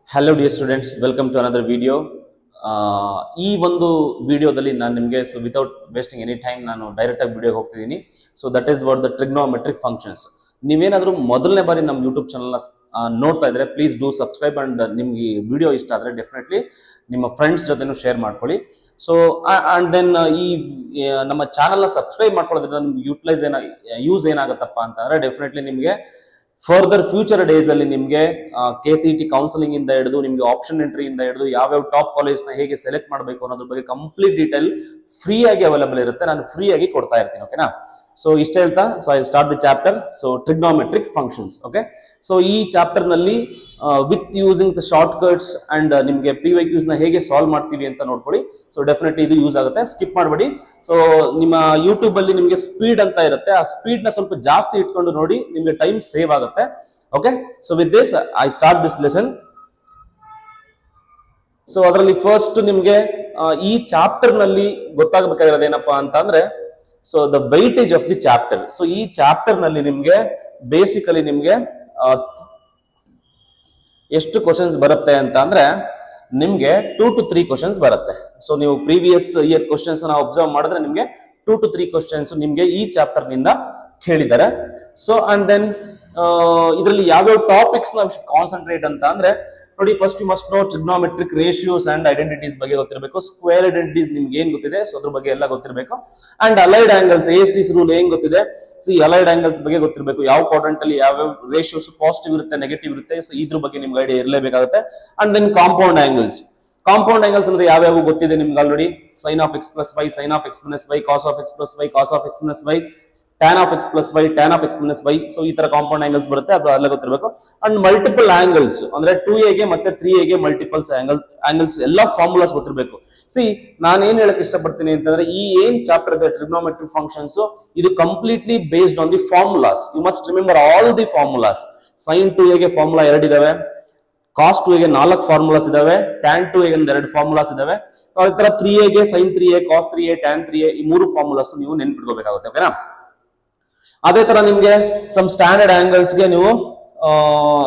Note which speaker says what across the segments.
Speaker 1: Hello dear students, welcome to another video. ಈ ಒಂದು ವಿಡಿಯೋದಲ್ಲಿ ನಾನು ನಿಮಗೆ ವಿತೌಟ್ ವೇಸ್ಟಿಂಗ್ ಎನಿ ಟೈಮ್ ನಾನು ಡೈರೆಕ್ಟ್ ಆಗಿ ವಿಡಿಯೋಗೆ ಹೋಗ್ತಿದ್ದೀನಿ. So that is what the trigonometric functions. ನೀವೇನಾದರೂ ಮೊದಲನೇ ಬಾರಿ ನಮ್ಮ ಯೂಟ್ಯೂಬ್ ಚಾನಲ್ನ ನೋಡ್ತಾ ಇದ್ರೆ ಪ್ಲೀಸ್ ಡೂ ಸಬ್ಸ್ಕ್ರೈಬ್ ಅಂಡ್ ನಿಮ್ಗೆ ಈ ವಿಡಿಯೋ ಇಷ್ಟ ಆದರೆ ಡೆಫಿನೆಟ್ಲಿ ನಿಮ್ಮ ಫ್ರೆಂಡ್ಸ್ ಜೊತೆನೂ ಶೇರ್ ಮಾಡ್ಕೊಳ್ಳಿ. ಸೊ ಅಂಡ್ ದೆನ್ ಈ ನಮ್ಮ ಚಾನಲ್ನ ಸಬ್ಸ್ಕ್ರೈಬ್ ಮಾಡ್ಕೊಳ್ಳೋದ್ರಿಂದ ನಿಮ್ಗೆ ಯೂಸ್ ಏನಾಗುತ್ತಪ್ಪ ಅಂತಂದ್ರೆ ಡೆಫಿನೆಟ್ಲಿ ನಿಮಗೆ ಫರ್ದರ್ ಫ್ಯೂಚರ್ ಡೇಸ್ ಅಲ್ಲಿ ನಿಮಗೆ KCET ಕೌನ್ಸಿಲಿಂಗ್ ಇಂದ ಹಿಡಿದು ನಿಮಗೆ ಆಪ್ಷನ್ ಎಂಟ್ರಿ ಇಂದ ಹಿಡಿದು ಯಾವ್ಯಾವ ಟಾಪ್ ಕಾಲೇಜ್ ನ ಹೇಗೆ ಸೆಲೆಕ್ಟ್ ಮಾಡಬೇಕು ಅನ್ನೋದ್ರ ಬಗ್ಗೆ ಕಂಪ್ಲೀಟ್ ಡೀಟೇಲ್ ಫ್ರೀ ಆಗಿ ಅವೈಲೇಬಲ್ ಇರುತ್ತೆ. ನಾನು ಫ್ರೀ ಆಗಿ ಕೊಡ್ತಾ ಇರ್ತೀನಿ. ಓಕೆನಾ? ಸೊ ಇಷ್ಟ ಹೇಳ್ತಾ I start the chapter. So trigonometric functions. Okay, so ಈ ಚಾಪ್ಟರ್ ನಲ್ಲಿ with using the short cuts and ನಿಮಗೆ PYQs ನ ಹೇಗೆ ಸಾಲ್ವ್ ಮಾಡ್ತೀವಿ ಅಂತ ನೋಡ್ಕೊಳ್ಳಿ. ಸೊ ಡೆಫಿನೆಟ್ಲಿ ಇದು ಯೂಸ್ ಆಗುತ್ತೆ, ಸ್ಕಿಪ್ ಮಾಡಬೇಡಿ. ಸೊ ನಿಮ್ಮ ಯೂಟ್ಯೂಬ್ ಅಲ್ಲಿ ನಿಮಗೆ ಸ್ಪೀಡ್ ಅಂತ ಇರುತ್ತೆ, ಆ ಸ್ಪೀಡ್ ನ ಸ್ವಲ್ಪ ಜಾಸ್ತಿ ಇಟ್ಕೊಂಡು ನೋಡಿ, ನಿಮಗೆ ಟೈಮ್ ಸೇವ್ ಆಗುತ್ತೆ. Okay, so with this I start this lesson. So ಅದರಲ್ಲಿ ಫಸ್ಟ್ ನಿಮಗೆ ಈ ಚಾಪ್ಟರ್ ನಲ್ಲಿ ಗೊತ್ತಾಗಬೇಕಾಗಿರೋದು ಏನಪ್ಪಾ ಅಂತ ಅಂದ್ರೆ so the weightage of the chapter. So ಈ ಚಾಪ್ಟರ್ ನಲ್ಲಿ ನಿಮ್ಗೆ ಬೇಸಿಕಲಿ ನಿಮ್ಗೆ ಎಷ್ಟು ಕ್ವಶನ್ಸ್ ಬರುತ್ತೆ ಅಂತ ಅಂದ್ರೆ ನಿಮ್ಗೆ 2 to 3 ಕ್ವಶನ್ಸ್ ಬರುತ್ತೆ. ಸೊ ನೀವು ಪ್ರೀವಿಯಸ್ ಇಯರ್ ಕ್ವಶನ್ಸ್ ನ ಅಬ್ಸರ್ವ್ ಮಾಡಿದ್ರೆ ನಿಮ್ಗೆ 2 to 3 ಕ್ವಶನ್ಸ್ ನಿಮ್ಗೆ ಈ ಚಾಪ್ಟರ್ ನಿಂದ ಕೇಳಿದ್ದಾರೆ. ಸೊ ಅಂಡ್ ದೆನ್ ಇದರಲ್ಲಿ ಯಾವ್ಯಾವ ಟಾಪಿಕ್ಸ್ ನಾವು ಕಾನ್ಸಂಟ್ರೇಟ್ ಅಂತ ಅಂದ್ರೆ ನೋಡಿ, first you must know trigonometric ratios and identities ಬಗ್ಗೆ ಗೊತ್ತಿರಬೇಕು. ಸ್ಕ್ವೇರ್ ಐಡೆಂಟಿಟೀಸ್ ನಿಮ್ಗೆ ಏನ್ ಗೊತ್ತಿದೆ, ಸೊ ಅದ್ರ ಬಗ್ಗೆ ಎಲ್ಲ ಗೊತ್ತಿರಬೇಕು. And allied angles, AST's rule ಏನ್ ಗೊತ್ತಿದೆ, ಸೊ ಅಲೈಡ್ ಆಂಗಲ್ಸ್ ಬಗ್ಗೆ ಗೊತ್ತಿರಬೇಕು. ಯಾವ ಕ್ವಾಡ್ರೆಂಟ್ ಅಲ್ಲಿ ಯಾವ ರೇಷಿಯೋಸ್ ಪಾಸಿಟಿವ್ ಇರುತ್ತೆ, ನೆಗೆಟಿವ್ ಇರುತ್ತೆ, ಸೊ ಇದ್ರ ಬಗ್ಗೆ ನಿಮ್ಗೆ ಐಡಿಯಾ ಇರಲೇಬೇಕಾಗುತ್ತೆ. And then compound angles. Compound angles ಅಂದ್ರೆ ಯಾವ್ಯಾವ ಗೊತ್ತಿದೆ ನಿಮ್ಗೆ already. sin of x plus y, sin of x minus y, cos of x plus y, cos of x minus y, tan of x plus y, tan of x minus y. So ಈ ತರ compound angles ಬರುತ್ತೆ, ಅದು ಎಲ್ಲ ಗೊತ್ತಿರಬೇಕು. And multiple angles ಅಂದ್ರೆ 2a ಗೆ ಮತ್ತೆ 3a ಗೆ ಮಲ್ಟಿಪಲ್ಸ್ ಆಂಗಲ್ಸ್ ಎಲ್ಲ ಫಾರ್ಮುಲಾಸ್ ಗೊತ್ತಿರಬೇಕು. ಸಿ ನಾನು ಏನ್ ಹೇಳಕ್ ಇಷ್ಟಪಡ್ತೀನಿ ಅಂತಂದ್ರೆ ಈ ಏನ್ ಚಾಪ್ಟರ್ ಇದೆ ಟ್ರಿಗ್ನೋಮೆಟ್ರಿಕ್ ಫಂಕ್ಷನ್ಸ್, ಇದು completely based on the formulas. You must remember all the formulas. sin 2a ಗೆ ಫಾರ್ಮುಲಾ 2 ಇದಾವೆ, cos 2a ಗೆ 4 ಫಾರ್ಮುಲಾಸ್ ಇದಾವೆ, tan 2a ಗೆ 2 ಫಾರ್ಮುಲಾಸ್ ಇದಾವೆ. ಅದೇ ತರ 3a ಗೆ sin 3a, cos 3a, tan 3a ಈ 3 ಫಾರ್ಮುಲಾಸ್ ನೀವು ನೆನ್ಪಿಟ್ಕೋಬೇಕಾಗುತ್ತೆ. ಓಕೆನಾ? ಅದೇ ತರ ನಿಮ್ಗೆ ಸಮ್ ಸ್ಟ್ಯಾಂಡರ್ಡ್ ಆಂಗಲ್ಸ್ ಗೆ ನೀವು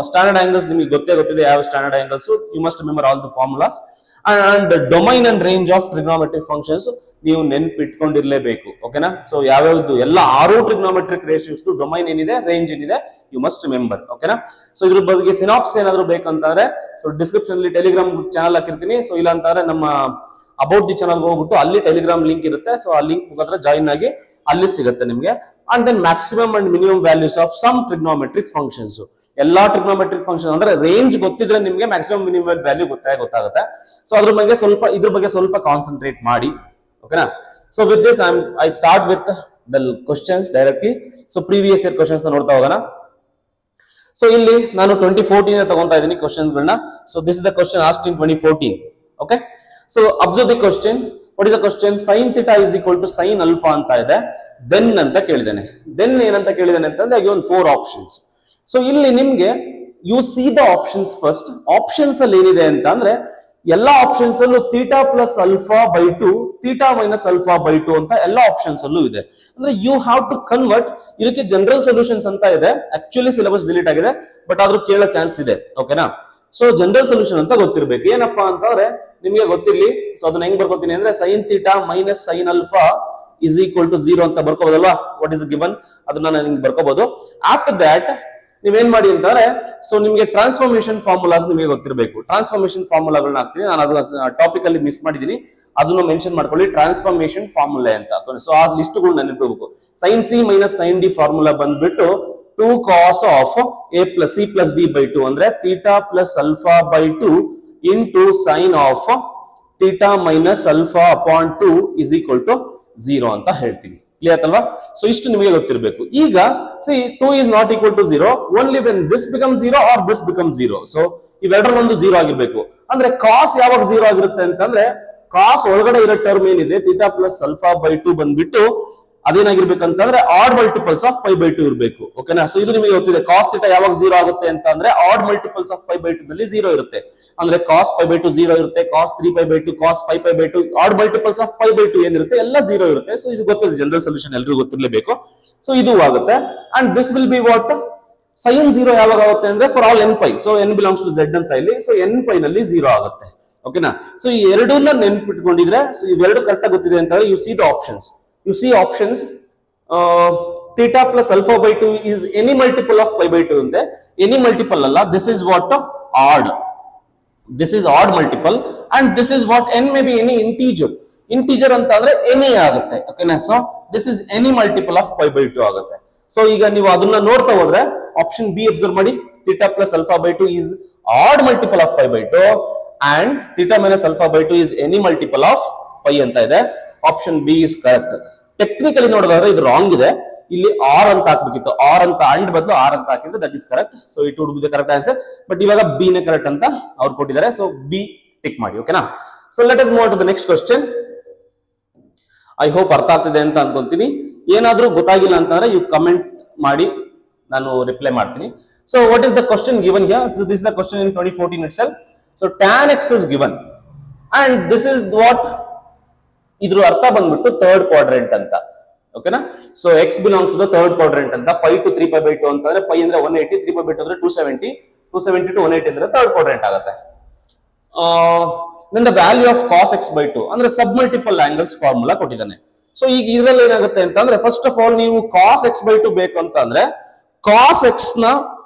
Speaker 1: ಸ್ಟ್ಯಾಂಡರ್ಡ್ ಆಂಗಲ್ಸ್ ನಿಮಗೆ ಗೊತ್ತಿದೆ ಯಾವ standard angles. You must remember all the formulas. And domain and range of trigonometric functions ನೀವು ನೆನ್ಪಿಟ್ಕೊಂಡಿರ್ಲೇಬೇಕು. ಓಕೆನಾ? ಸೊ ಯಾವ್ಯಾವ್ದು ಎಲ್ಲ 6 ಟ್ರಿಗ್ನೋಮೆಟ್ರಿಕ್ ರೇಷಿಯೋಸ್ ಡೊಮೈನ್ ಏನಿದೆ, ರೇಂಜ್ ಏನಿದೆ, ಯು ಮಸ್ಟ್ ರಿಮೆಂಬರ್. ಓಕೆನಾ? ಸೊ ಇದ್ರ ಬಗ್ಗೆ ಸಿನಾಪ್ಸ್ ಏನಾದ್ರು ಬೇಕಂತಂದ್ರೆ ಸೊ ಡಿಸ್ಕ್ರಿಪ್ಷನ್ ಅಲ್ಲಿ ಟೆಲಿಗ್ರಾಮ್ ಚಾನಲ್ ಹಾಕಿರ್ತೀನಿ. ಸೊ ಇಲ್ಲ ಅಂತಂದ್ರೆ ನಮ್ಮ ಅಬೌಟ್ ದಿ ಚಾನಲ್ ಹೋಗ್ಬಿಟ್ಟು ಅಲ್ಲಿ ಟೆಲಿಗ್ರಾಮ್ ಲಿಂಕ್ ಇರುತ್ತೆ. ಸೊ ಆ ಲಿಂಕ್ ಮುಖಾಂತರ ಜಾಯಿನ್ ಆಗಿ ಅಲ್ಲಿ ಸಿಗುತ್ತೆ ನಿಮ್ಗೆ. And then maximum and minimum values of some trigonometric functions. ಎಲ್ಲಾ ಟ್ರಿಗ್ನೋಮೆಟ್ರಿಕ್ ಫಂಕ್ಷನ್ ಅಂದ್ರೆ ರೇಂಜ್ ಗೊತ್ತಿದ್ರೆ ನಿಮ್ಗೆ ಮ್ಯಾಕ್ಸಿಮಮ್ ಮಿನಿಮಮ್ ವ್ಯಾಲ್ಯೂ ಗೊತ್ತಾಗುತ್ತೆ. ಸೊ ಇದ್ರ ಬಗ್ಗೆ ಸ್ವಲ್ಪ ಕಾನ್ಸಂಟ್ರೇಟ್ ಮಾಡಿ. ಓಕೆನಾ? So with this I start with the questions directly. So previous year questions ನೋಡ್ತಾ ಹೋಗೋಣ. ಸೊ ಇಲ್ಲಿ ನಾನು 2014 ತಗೊಂತಾ ಇದ್ದೀನಿ ಕ್ವಶನ್ಸ್ ಗಳನ್ನ. So this is the question asked in 2014. Okay, so observe the question. What is the question? sin theta is equal to sin alpha ಅಂತ ಇದೆ. then ಅಂತ ಕೇಳಿದಾನೆ. then ಏನಂತ ಕೇಳಿದಾನೆ ಅಂತಂದ್ರೆ ಗಿವನ್ 4 ಆಪ್ಷನ್ಸ್. ಸೊ ಇಲ್ಲಿ ನಿಮ್ಗೆ U C the options first. Options ಅಲ್ಲಿ ಏನಿದೆ ಅಂತ ಅಂದ್ರೆ ಎಲ್ಲಾ ಆಪ್ಷನ್ಸ್ ಅಲ್ಲೂ theta plus alpha by 2, theta minus alpha by 2 ಅಂತ ಎಲ್ಲಾ ಆಪ್ಷನ್ಸ್ ಅಲ್ಲೂ ಇದೆ. ಅಂದ್ರೆ ಯು ಹ್ಯಾವ್ ಟು ಕನ್ವರ್ಟ್. ಇದಕ್ಕೆ ಜನರಲ್ ಸೊಲ್ಯೂಷನ್ಸ್ ಅಂತ ಇದೆ. ಆಕ್ಚುಲಿ ಸಿಲೆಬಸ್ ಡಿಲೀಟ್ ಆಗಿದೆ, ಬಟ್ ಆದ್ರೂ ಕೇಳೋ ಚಾನ್ಸ್ ಇದೆ. ಓಕೆನಾ? ಸೊ ಜನರಲ್ ಸೊಲ್ಯೂಷನ್ ಅಂತ ಗೊತ್ತಿರ್ಬೇಕು. ಏನಪ್ಪಾ ಅಂತಂದ್ರೆ ನಿಮ್ಗೆ ಗೊತ್ತಿರ್ಲಿ. ಸೊ ಅದನ್ನ ಹೆಂಗ್ ಬರ್ಕೋತೀನಿ ಅಂದ್ರೆ sin theta minus sin alpha is equal to 0 ಅಂತ ಬರ್ಕೋಬಹುದಲ್ವಾ? ವಾಟ್ ಇಸ್ ಗಿವನ್, ಅದನ್ನ ನಾನು ನಿಮ್ಗೆ ಬರ್ಕೋಬಹುದು. ಆಫ್ಟರ್ ದಟ್ ನೀವೇನ್ ಮಾಡಿ ಅಂತಂದ್ರೆ ಸೊ ನಿಮ್ಗೆ ಟ್ರಾನ್ಸ್ಫಾರ್ಮೇಶನ್ ಫಾರ್ಮುಲಾಸ್ ನಿಮಗೆ ಗೊತ್ತಿರಬೇಕು. ಟ್ರಾನ್ಸ್ಫಾರ್ಮೇಶನ್ ಫಾರ್ಮುಲಾಗಳನ್ನ ಹಾಕ್ತೀನಿ ನಾನು. ಅದನ್ನ ಟಾಪಿಕ್ ಅಲ್ಲಿ ಮಿಸ್ ಮಾಡಿದೀನಿ, ಅದನ್ನ ಮೆನ್ಷನ್ ಮಾಡ್ಕೊಳ್ಳಿ. ಟ್ರಾನ್ಸ್ಫಾರ್ಮೇಶನ್ ಫಾರ್ಮುಲಾ ಅಂತ. ಸೊ ಆ ಲಿಸ್ಟ್ ಗಳು ನೆನಪಿಡಬೇಕು. sin c minus sin d formula ಬಂದ್ಬಿಟ್ಟು 2 cos of a plus c plus d by 2 ಅಂದ್ರೆ theta plus alpha by 2 into sin of theta minus alpha upon 2 is equal to 0 ಅಂತ ಹೇಳ್ತೀವಿ. Clear ಅಲ್ವಾ? So ಇಷ್ಟು ನಿಮಗೆ ಗೊತ್ತಿರಬೇಕು. ಈಗ see 2 is not equal to 0 only when this becomes 0 or this becomes 0. So ಇವೆರಡರ ಒಂದು 0 ಆಗಿರ್ಬೇಕು. ಅಂದ್ರೆ cos ಯಾವಾಗ 0 ಆಗಿರುತ್ತೆ ಅಂತಂದ್ರೆ cos ಒಳಗಡೆ ಇರೋ ಟರ್ಮ್ ಏನಿದೆ ಥೀಟಾ ಪ್ಲಸ್ ಅಲ್ಫಾ ಬೈ 2 ಬಂದ್ಬಿಟ್ಟು ಅದೇನಾಗಿರ್ಬೇಕಂತಂದ್ರೆ odd multiples of pi by 2 ಇರಬೇಕು. ಓಕೆನಾ? ಸೊ ಇದು ನಿಮಗೆ ಗೊತ್ತಿದೆ. ಕಾಸ್ ಥೀಟಾ ಯಾವಾಗ 0 ಆಗುತ್ತೆ ಅಂತ ಅಂದ್ರೆ odd multiples of pi by 2 ನಲ್ಲಿ 0 ಇರುತ್ತೆ. ಅಂದ್ರೆ ಕಾಸ್ ಪೈ ಬೈ 2 0 ಇರುತ್ತೆ, cos 3 pi by 2, cos 5 pi by 2, odd multiples of pi by 2 ಏನಿರುತ್ತೆ ಎಲ್ಲ 0 ಇರುತ್ತೆ. ಸೊ ಇದು ಗೊತ್ತಿದೆ, ಜನರಲ್ ಸೊಲ್ಯೂಷನ್ ಎಲ್ರಿಗೂ ಗೊತ್ತಿರಲೇಬೇಕು. ಸೊ ಇದು ಆಗುತ್ತೆ. And this will be what sin 0 ಯಾವಾಗ ಆಗುತ್ತೆ ಅಂದ್ರೆ for all n pi. So n belongs to z ಅಂತ ಇಲ್ಲಿ. ಸೊ n ಪೈ ನಲ್ಲಿ 0 ಆಗುತ್ತೆ. ಓಕೆನಾ? ಸೊ ಈ ಎರಡನ್ನ ನೆನ್ಪಿಟ್ಕೊಂಡಿದ್ರೆ, ಸೊ ಇವೆರಡು ಕರೆಕ್ಟ್ ಆಗಿ ಗೊತ್ತಿದೆ ಅಂತಂದ್ರೆ you C the options. U C options theta plus alpha by 2 is any multiple of pi by 2 ante. Any multiple alla, this is what odd. This is odd multiple and this is what n may be any integer. Integer anta andre any agutte. Okay na? So this is any multiple of pi by 2 agutte. So ಈಗ ನೀವು ಅದನ್ನ ನೋಡ್ತಾ ಹೋದ್ರೆ option B observe ಮಾಡಿ, theta plus alpha by 2 is odd multiple of pi by 2 and theta minus alpha by 2 is any multiple of pi ಅಂತ ಇದೆ. Option B is correct. Technically ನೋಡಿದ್ರೆ ಇದು ರಾಂಗ್ ಇದೆ. ಇಲ್ಲಿ ಆರ್ ಅಂತ ಹಾಕ್ಬೇಕಿತ್ತು, ಆರ್ ಅಂತ ಅಂಡ್ ಬದಲು ಆರ್ ಅಂತ ಹಾಕಿದ್ರೆ that is correct. So it would be the correct answer. But ಇವಾಗ ಬಿ ನೇ ಕರೆಕ್ಟ್ ಅಂತ ಅವ್ರು ಕೊಟ್ಟಿದ್ದಾರೆ. ಸೊ ಬಿ ಟಿಕ್ ಮಾಡಿ. ಓಕೆನಾ? So let us move to the next question. I hope ಅರ್ಥ ಆಗ್ತಿದೆ ಅಂತ ಅನ್ಕೊಂತೀನಿ. ಏನಾದ್ರೂ ಗೊತ್ತಾಗಿಲ್ಲ ಅಂತಂದ್ರೆ ಯು ಕಮೆಂಟ್ ಮಾಡಿ, ನಾನು ರಿಪ್ಲೈ ಮಾಡ್ತೀನಿ. So what is the question given here? So this is the question in 2014 itself. So tan x is given and this is what, ಇದ್ರ ಅರ್ಥ ಬಂದ್ಬಿಟ್ಟು ಥರ್ಡ್ ಕ್ವಾಡ್ರೆಂಟ್ ಅಂತ. ಓಕೆನಾ? So x belongs to the third quadrant ಅಂತ. Pi to 3 pi by 2 ಅಂತಂದ್ರೆ pi ಅಂದ್ರೆ 180, 3 pi by 2 ಅಂದ್ರೆ 270, 270 to 180 ಅಂದ್ರೆ ಥರ್ಡ್ ಕ್ವಾಡ್ರೆಂಟ್ ಆಗುತ್ತೆ. then the value of cos x by 2 ಅಂದ್ರೆ ಸಬ್ ಮಲ್ಟಿಪಲ್ ಆಂಗಲ್ಸ್ ಫಾರ್ಮುಲಾ ಕೊಟ್ಟಿದ್ದಾನೆ. ಸೊ ಈಗ ಇದರಲ್ಲಿ ಏನಾಗುತ್ತೆ ಅಂತಂದ್ರೆ ಫಸ್ಟ್ ಆಫ್ ಆಲ್ ನೀವು cos x by 2 ಬೇಕು ಅಂತಂದ್ರೆ cos x ನ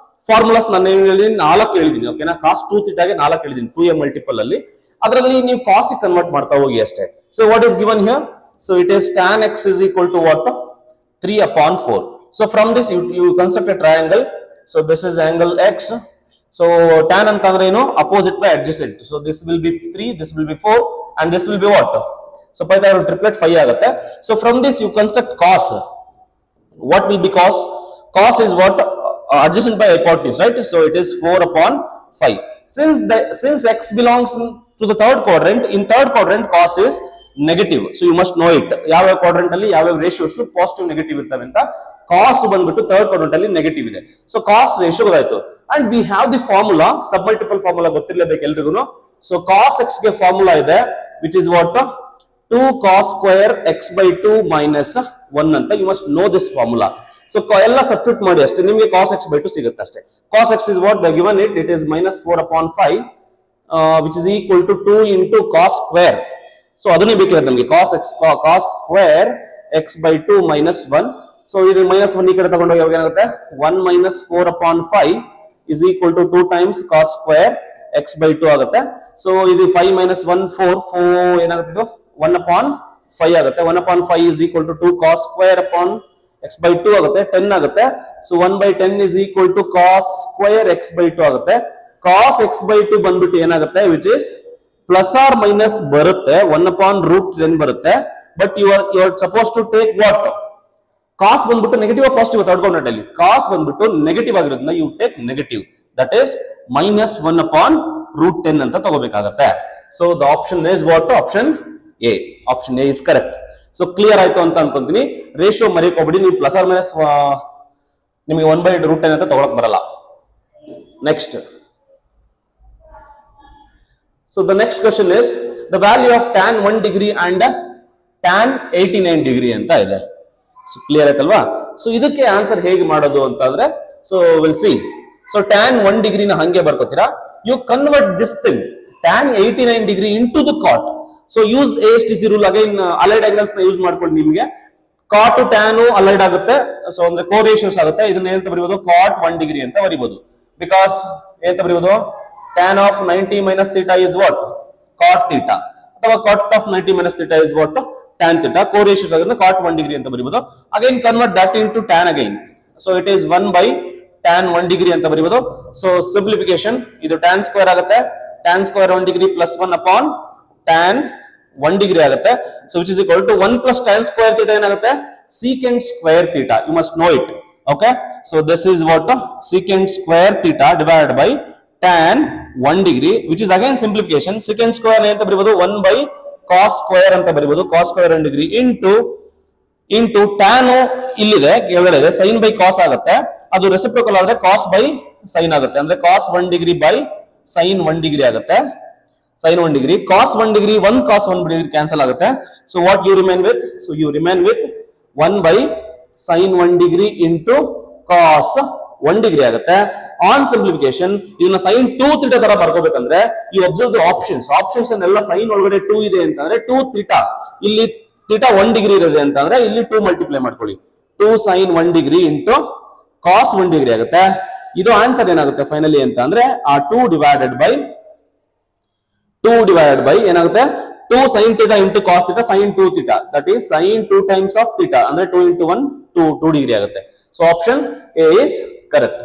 Speaker 1: ಫಾರ್ಮುಲಾಸ್ ನಾನು ನಾಲ್ಕು ಹೇಳಿದೀನಿ. ಓಕೆನಾ? cos 2 theta ಗೆ 4 ಹೇಳಿದೀನಿ 2a ಮಲ್ಟಿಪಲ್ ಅಲ್ಲಿ. ಅದರಲ್ಲಿ ನೀವು cos ಗೆ ಕನ್ವರ್ಟ್ ಮಾಡ್ತಾ ಹೋಗಿ ಅಷ್ಟೇ. So what is given here? So it is tan x is equal to what? 3 upon 4. So from this you construct a triangle. So this is angle x. So tan ಅಂತಂದ್ರೆ ಏನು? Opposite by adjacent. So this will be 3, this will be 4 and this will be what? So Pythagorean triplet 5 ಆಗುತ್ತೆ. So from this you construct cos. What will be cos? Cos is what? Adjacent by hypotenuse, right? So it is 4 upon 5. Since x belongs to the third quadrant, in third quadrant cos is negative. So you must know it. ಯಾವ quadrant ಅಲ್ಲಿ ಯಾವ ratios positive negative ಇರ್ತವೆ ಅಂತ. Cos ಬಂದ್ಬಿಟ್ಟು third quadrant ಅಲ್ಲಿ negative ಇದೆ. So cos ratio ಗೊತ್ತಾಯ್ತು. And we have the formula, sub multiple formula ಗೊತ್ತಿರಲೇಬೇಕು ಎಲ್ರಿಗೂ. ಸೊ ಕಾಸ್ ಎಕ್ಸ್ ಗೆ ಫಾರ್ಮುಲಾ ಇದೆ which is what? 2 cos square x by 2 minus 1 ಅಂತ. You must know this formula. So ಎಲ್ಲ substitute ಮಾಡಿ ಅಷ್ಟೇ, ನಿಮಗೆ cos x by 2 ಸಿಗುತ್ತೆ ಅಷ್ಟೇ. cos x is what they given it is minus 4 upon 5 which is equal to 2 into cos square. So ಅದನ್ನೇ ಬೇಕಿರೋದು ನಮಗೆ, cos square x by 2 minus 1. So ಇದು minus 1 ಈ ಕಡೆ ತಗೊಂಡೋಗಿ ಯಾವಾಗ ಏನಾಗುತ್ತೆ? 1 minus 4 upon 5 is equal to 2 times cos square x by 2 ಆಗುತ್ತೆ. So ಇದು 5 minus 1 4 ಏನಾಗುತ್ತೆ? ಇದು 1 upon 5 ಆಗುತ್ತೆ. 1 upon 5 is equal to 2 cos square upon x by 2 ಆಗುತ್ತೆ, 10 ಆಗುತ್ತೆ. So 1 by 10 is equal to cos square x by 2 ಆಗುತ್ತೆ. cos x by 2 ಬಂದ್ಬಿಟ್ಟು ಏನಾಗುತ್ತೆ? Which is plus or minus ಬರುತ್ತೆ, 1 upon root 10 ಬರುತ್ತೆ. But you are suppose to take what? Cos ಬಂದ್ಬಿಟ್ಟು negative positive third quadrant ಅಲ್ಲಿ. ಕಾಸ್ ಬಂದ್ಬಿಟ್ಟು negative ಆಗಿರೋದ್ರಿಂದ you take negative, that is minus 1 upon root 10 ಅಂತ ತಗೋಬೇಕಾಗತ್ತೆ. So the option is what? Option A. Option A is correct. So clear ಆಯ್ತು ಅಂತ ಅನ್ಕೊಂತೀನಿ. Ratio ಮರೆಯೋಕೋಬೇಡಿ. ನೀವು ಪ್ಲಸ್ ಆರ್ ಮೈನಸ್ ನಿಮಗೆ 1 by root 10 ಅಂತ ತಗೊಳಕ್ ಬರಲ್ಲ. Next. So the next question is the value of tan 1 degree and tan 89 degree ಅಂತ ಇದೆ. ಸೊ ಕ್ಲಿಯರ್ ಆಯ್ತಲ್ವಾ? ಸೊ ಇದಕ್ಕೆ ಆನ್ಸರ್ ಹೇಗೆ ಮಾಡೋದು ಅಂತಂದ್ರೆ, so will see. So tan 1 degree ನ ಹಂಗೆ ಬರ್ಕೋತೀರಾ. You convert this thing tan 89 degree into the cot. So use ASTC rule. Again allied angles ನ ಯೂಸ್ ಮಾಡ್ಕೊಂಡು ನಿಮಗೆ cot tan ಅಲೈಡ್ ಆಗುತ್ತೆ. ಸೊ ಅಂದ್ರೆ ಕೋ ರೇಷಿಯೋಸ್ ಆಗುತ್ತೆ. ಇದನ್ನ ಏನಂತ ಬರೀಬಹುದು? cot 1 degree ಅಂತ ಬರೀಬಹುದು. ಬಿಕಾಸ್ ಏನಂತ ಬರೀಬಹುದು? tan of 90 minus theta is what? cot theta. ಅಥವಾ cot of 90 minus theta is what? tan theta. Co ratios ಆಗೋದ್ರಿಂದ cot 1 degree ಅಂತ ಬರೀಬಹುದು. Again convert that into tan again. So it is 1 by tan 1 degree ಅಂತ ಬರೀಬಹುದು. So simplification, ಇದು tan square ಆಗುತ್ತೆ. tan square 1 degree plus 1 upon tan 1 degree ಆಗುತ್ತೆ. So which is equal to 1 plus tan square theta ಏನಾಗುತ್ತೆ? secant square theta. You must know it. Okay. So this is what? secant square theta divided by tan 1 degree, which is again simplification. secant square ಅಂತ ಬರೀಬಹುದು 1 by cos square ಅಂತ ಬರೀಬಹುದು. cos square 1 degree into tan ಇಲ್ಲಿದೆ ಕೆಳಗಡೆ ಇದೆ sin by cos ಆಗುತ್ತೆ. ಅದು reciprocal ಆದ್ರೆ cos by sin ಆಗುತ್ತೆ. ಅಂದ್ರೆ cos 1 degree by sin 1 degree ಆಗುತ್ತೆ. sin 1 degree, cos 1 degree, 1 cos 1 degree cancel ಆಗುತ್ತೆ. So what you remain with? So you remain with 1 by sin 1 degree into cos 1 degree ಆಗುತ್ತೆ. On simplification ಇದನ್ನ sin 2 theta ತರ ಬರ್ಕೋಬೇಕಂದ್ರೆ ಈ observe the options ಅನ್ನೆಲ್ಲ sin ಒಳಗಡೆ 2 ಇದೆ ಅಂತಂದ್ರೆ 2 theta, ಇಲ್ಲಿ theta 1 degree ಇರುತ್ತೆ ಅಂತಂದ್ರೆ ಇಲ್ಲಿ 2 ಮಲ್ಟಿಪ್ಲೈ ಮಾಡ್ಕೊಳ್ಳಿ, 2 sin 1 degree into cos 1 degree ಆಗುತ್ತೆ. ಇದು ಆನ್ಸರ್ ಏನಾಗುತ್ತೆ ಫೈನಲಿ ಅಂತ ಅಂದ್ರೆ ಆ 2 ಡಿವೈಡೆಡ್ ಬೈ ಏನಾಗುತ್ತೆ 2 sin theta into cos theta sin 2 theta, that is sin 2 times of theta ಅಂದ್ರೆ 2 into 1 2 ಡಿಗ್ರಿ ಆಗುತ್ತೆ. So option A is correct.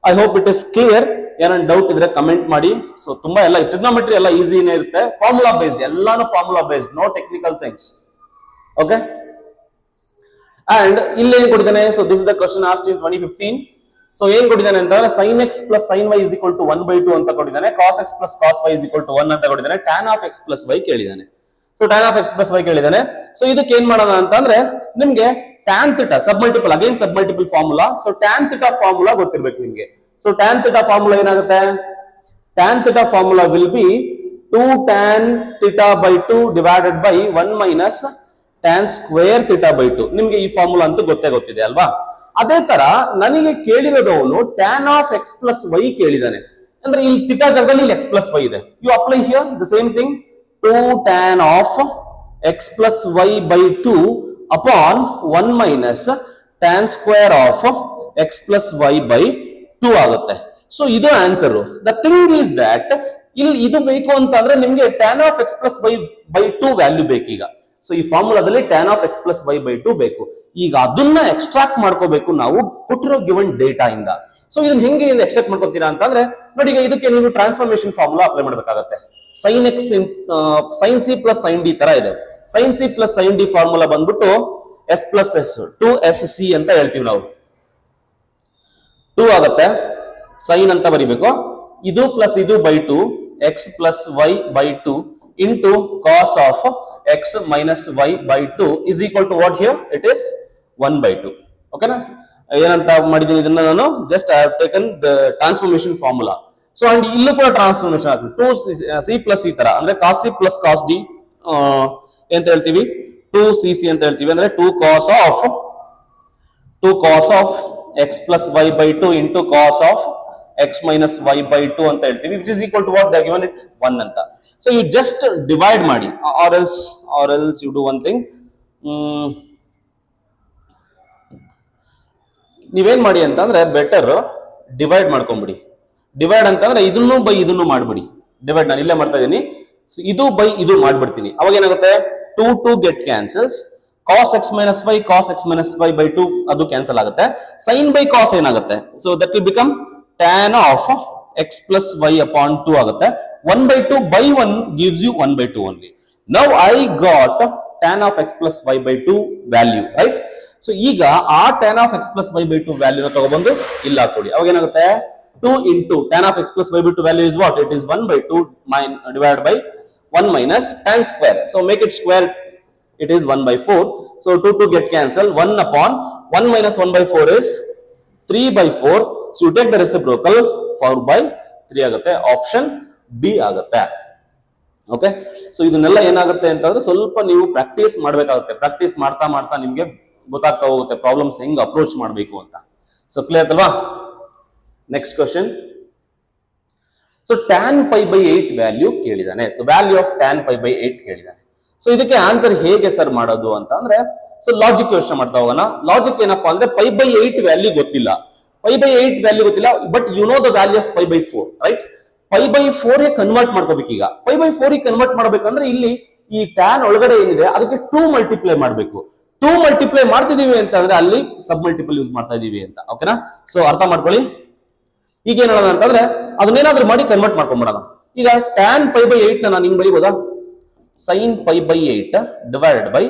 Speaker 1: I hope it is clear. ಏನಾದ್ರು ಡೌಟ್ ಇದ್ರೆ ಕಮೆಂಟ್ ಮಾಡಿ. ಸೊ ತುಂಬಾ ಎಲ್ಲ ಟ್ರಿಗ್ನೋಮೆಟ್ರಿ ಎಲ್ಲ ಈಸಿನೇ ಇರುತ್ತೆ, ಫಾರ್ಮುಲಾ ಬೇಸ್ಡ್, ಎಲ್ಲಾನು formula based, no technical things. Okay, and ಇಲ್ಲಿ ಏನ್ ಕೊಟ್ಟಿದ್ದಾನೆ, so this is the question asked in 2015. ಸೊ ಏನ್ ಕೊಟ್ಟಿದ್ದಾನೆ ಅಂತಂದ್ರೆ sin x plus sin y is equal to 1/2 ಅಂತ ಕೊಟ್ಟಿದ್ದಾನೆ, cos x plus cos y is equal to 1 ಅಂತ ಕೊಟ್ಟಿದ್ದಾನೆ, tan of x plus y ಕೇಳಿದ್ದಾನೆ. So tan of x plus y ಕೇಳಿದ್ದಾನೆ. ಸೊ ಇದಕ್ಕೆ ಏನ್ ಮಾಡೋಣ ಅಂತಂದ್ರೆ ನಿಮ್ಗೆ tan theta sub multiple formula. So tan theta formula ಗೊತ್ತಿರ್ಬೇಕು ನಿಮ್ಗೆ. ಸೊ tan theta ಫಾರ್ಮುಲಾ ಏನಾಗುತ್ತೆ, tan theta formula will be 2 tan theta by 2 divided by 1 minus tan square theta by 2. ನಿಮ್ಗೆ ಈ ಫಾರ್ಮುಲಾ ಅಂತೂ ಗೊತ್ತಿದೆ ಅಲ್ವಾ. ಅದೇ ತರ ನನಗೆ ಕೇಳಿರೋದವನು tan of x plus y ಕೇಳಿದಾನೆ ಅಂದ್ರೆ ಇಲ್ಲಿ ಥೀಟಾ ಜಾಗದಲ್ಲಿ ಇಲ್ಲಿ x plus y ಇದೆ. You apply here the same thing, 2 tan of x plus y by 2 upon 1 minus tan square of x plus y by 2 ಆಗುತ್ತೆ. ಸೊ ಇದು answer. The thing is that ಇಲ್ಲಿ ಇದು ಬೇಕು ಅಂತಂದ್ರೆ ನಿಮ್ಗೆ tan of x plus y by 2 value ಬೇಕೀಗ. So ಈ ಫಾರ್ಮುಲಾದಲ್ಲಿ tan of x plus y by 2 ಬೇಕು. ಈಗ ಅದನ್ನ ಎಕ್ಸ್ಟ್ರಾಕ್ಟ್ ಮಾಡ್ಕೋಬೇಕು ನಾವು ಕೊಟ್ಟಿರೋ ಗಿವನ್ ಡೇಟಾ ಇಂದ. ಸೊ ಇದನ್ನ ಹೆಂಗೆ ಎಕ್ಸ್ಟ್ರಾಕ್ಟ್ ಮಾಡ್ಕೊತೀರಾ ಅಂತಂದ್ರೆ ನೋಡಿ, ಈಗ ಇದಕ್ಕೆ ನೀವು ಟ್ರಾನ್ಸ್ಫಾರ್ಮೇಶನ್ ಫಾರ್ಮುಲಾ ಅಪ್ಲೈ ಮಾಡಬೇಕಾಗುತ್ತೆ. sin x sin c plus sin d ತರ ಇದೆ. sin c plus sin d formula ಬಂದ್ಬಿಟ್ಟು s plus s 2sc ಅಂತ ಹೇಳ್ತೀವಿ ನಾವು. 2 ಆಗುತ್ತೆ, sin ಅಂತ ಬರಿಬೇಕು, ಇದು ಪ್ಲಸ್ ಇದು by 2 x plus y by 2 into cos of x minus y by 2 is equal to what here? It is 1/2. Okay na? ಏನಂತ ಮಾಡಿದೀನಿ ಇದನ್ನ ನಾನು just I have taken the transformation formula. So and ಇಲ್ಲೂ ಕೂಡ transformation ಆಗ್ತದೆ, 2c plus ಈ ತರ ಅಂದ್ರೆ cos c plus cos d ಅಂತ ಹೇಳ್ತೀವಿ, 2cc ಅಂತ ಹೇಳ್ತೀವಿ ಅಂದ್ರೆ 2 cos of x plus y by 2 into cos of x minus y by 2 ಅಂತ ಹೇಳ್ತೀವಿ, which is equal to what they have given it 1 ಅಂತ. So you just divide ಮಾಡಿ, or else you do one thing, ನೀವೇನ್ ಮಾಡಿ ಅಂತಂದ್ರೆ better divide ಮಾಡ್ಕೊಂಬಿಡಿ. Divide ಅಂತಂದ್ರೆ ಇದನ್ನು ಬೈ ಇದನ್ನು ಮಾಡ್ಬಿಡಿ. ಡಿವೈಡ್ ನಾನು ಇಲ್ಲೇ ಮಾಡ್ತಾ ಇದೀನಿ. ಸೊ ಇದು ಬೈ ಇದು ಮಾಡ್ಬಿಡ್ತೀನಿ. ಅವಾಗ ಏನಾಗುತ್ತೆ, 2 get cancels, cos x minus y by 2 ಅದು ಕ್ಯಾನ್ಸಲ್ ಆಗುತ್ತೆ. sin by cos ಏನಾಗುತ್ತೆ, so that will become tan of x plus y upon 2 ಆಗುತ್ತೆ. 1/2 by 1 gives you 1/2 only. Now I got tan of x plus y by 2 value, right? So ಈಗ ಆ tan of x plus y by 2 value ನ ತಗೊಬಂದು ಇಲ್ಲ ಹಾಕೊಳ್ಳಿ. ಅವಾಗ ಏನಾಗುತ್ತೆ, 2 into tan of x plus y by 2 value is what? It is 1/2 divided by 1 minus tan square. So make it square, it is 1/4. So 2 get cancelled, 1 upon 1 minus 1/4 is 3/4. So you take the reciprocal, 4/3 ಆಗುತ್ತೆ. Option B ಆಗುತ್ತೆ. Okay, so ಇದನ್ನೆಲ್ಲ ಏನಾಗುತ್ತೆ ಅಂತಂದ್ರೆ ಸ್ವಲ್ಪ ನೀವು practice ಮಾಡ್ಬೇಕಾಗುತ್ತೆ. Practice ಮಾಡ್ತಾ ಮಾಡ್ತಾ ನಿಮ್ಗೆ ಗೊತ್ತಾಗ್ತಾ ಹೋಗುತ್ತೆ ಪ್ರಾಬ್ಲಮ್ಸ್ ಹೆಂಗ್ ಅಪ್ರೋಚ್ ಮಾಡಬೇಕು ಅಂತ. ಸೊ ಕ್ಲಿಯರ್ ಅಲ್ವಾ? Next question. So tan pi by 8 value ಕೇಳಿದಾನೆ, value of tan pi by 8 ಕೇಳಿದಾನೆ. ಸೊ ಇದಕ್ಕೆ ಆನ್ಸರ್ ಹೇಗೆ ಸರ್ ಮಾಡೋದು ಅಂತ ಅಂದ್ರೆ, ಸೊ ಲಾಜಿಕ್ ಯೋಚನೆ ಮಾಡ್ತಾ ಹೋಗೋಣ. ಲಾಜಿಕ್ ಏನಪ್ಪಾ ಅಂದ್ರೆ pi by 8 ವ್ಯಾಲ್ಯೂ ಗೊತ್ತಿಲ್ಲ, pi by 8 ವ್ಯಾಲ್ಯೂ ಗೊತ್ತಿಲ್ಲ, but you know the value of pi by 4, right? pi by 4 ಗೆ ಕನ್ವರ್ಟ್ ಮಾಡ್ಕೋಬೇಕು. ಈಗ pi by 4 ಗೆ ಕನ್ವರ್ಟ್ ಮಾಡ್ಬೇಕಂದ್ರೆ ಇಲ್ಲಿ ಈ tan ಒಳಗಡೆ ಏನಿದೆ ಅದಕ್ಕೆ 2 ಮಲ್ಟಿಪ್ಲೈ ಮಾಡಬೇಕು. 2 ಮಲ್ಟಿಪ್ಲೈ ಮಾಡ್ತಿದೀವಿ ಅಂತ ಅಂದ್ರೆ ಅಲ್ಲಿ ಸಬ್ ಮಲ್ಟಿಪಲ್ ಯೂಸ್ ಮಾಡ್ತಾ ಇದೀವಿ ಅಂತ. ಓಕೆನಾ? ಸೊ ಅರ್ಥ ಮಾಡ್ಕೊಳ್ಳಿ. ಈಗ ಏನ್ ಹೇಳೋಣ ಅಂತಂದ್ರೆ ಅದನ್ನೇನಾದ್ರೂ ಮಾಡಿ ಕನ್ವರ್ಟ್ ಮಾಡ್ಕೊಂಡ್ಬಿಡೋಣ. ಈಗ tan pi by 8 ನ ನಾನು ಹಿಂಗ್ ಬರೀಬೋದಾ, sin pi by 8 divided by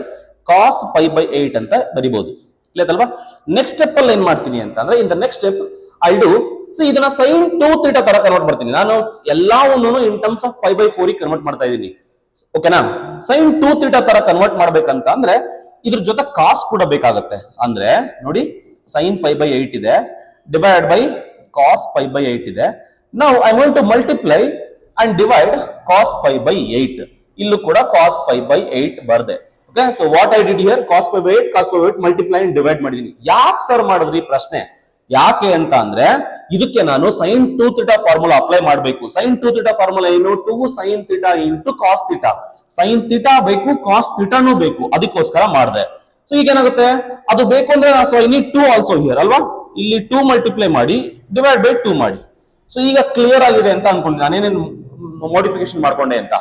Speaker 1: cos pi by 8 ಅಂತ ಬರಿಬಹುದು. ಇಲ್ಲದಲ್ವಾ? ನೆಕ್ಸ್ಟ್ ಸ್ಟೆಪ್ ಅಲ್ಲಿ ಏನ್ ಮಾಡ್ತೀನಿ ಅಂತಂದ್ರೆ, in the next step I do, so ಇದನ್ನ sin 2 theta ತರ ಕನ್ವರ್ಟ್ ಮಾಡ್ತೀನಿ. ನಾನು ಎಲ್ಲಾವನ್ನು in terms of pi by 4 ಗೆ ಕನ್ವರ್ಟ್ ಮಾಡ್ತಾ ಇದ್ದೀನಿ. ಓಕೆನಾ? sin 2 theta ತರ ಕನ್ವರ್ಟ್ ಮಾಡ್ಬೇಕಂತ ಅಂದ್ರೆ ಇದ್ರ ಜೊತೆ ಕಾಸ್ ಕೂಡ ಬೇಕಾಗುತ್ತೆ. ಅಂದ್ರೆ ನೋಡಿ, sin pi by 8 ಇದೆ, divide by cos pi by 8 ಇದೆ. Now I want to multiply and divide cos pi by 8. ಇಲ್ಲೂ ಕೂಡ cos pi by 8 ಬರ್ದೆ. Okay, so what I did here, cos pi by 8 multiply and divide ಮಾಡಿದೀನಿ. ಯಾಕೆ sir ಮಾಡಿದ್ರಿ ಪ್ರಶ್ನೆ, ಯಾಕೆ ಅಂತ ಅಂದ್ರೆ ಇದಕ್ಕೆ ನಾನು sin 2 theta ಫಾರ್ಮುಲಾ ಅಪ್ಲೈ ಮಾಡಬೇಕು. sin 2 theta ಫಾರ್ಮುಲಾ ಏನು? 2 sin theta into cos theta. sin theta ಬೇಕು, cos theta ನೂ ಬೇಕು, ಅದಕ್ಕೋಸ್ಕರ ಮಾಡಿದೆ. ಸೊ ಈಗ ಏನಾಗುತ್ತೆ, ಅದು ಬೇಕು ಅಂದ್ರೆ so I need 2 also here ಅಲ್ವಾ, ಇಲ್ಲಿ 2 ಮಲ್ಟಿಪ್ಲೈ ಮಾಡಿ ಡಿವೈಡ್ ಬೈ 2 ಮಾಡಿ. ಸೊ ಈಗ ಕ್ಲಿಯರ್ ಆಗಿದೆ ಅಂತ ಅನ್ಕೊಂಡೆ, ನಾನೇನೇನು ಮಾಡಿಫಿಕೇಶನ್ ಮಾಡ್ಕೊಂಡೆ ಅಂತ.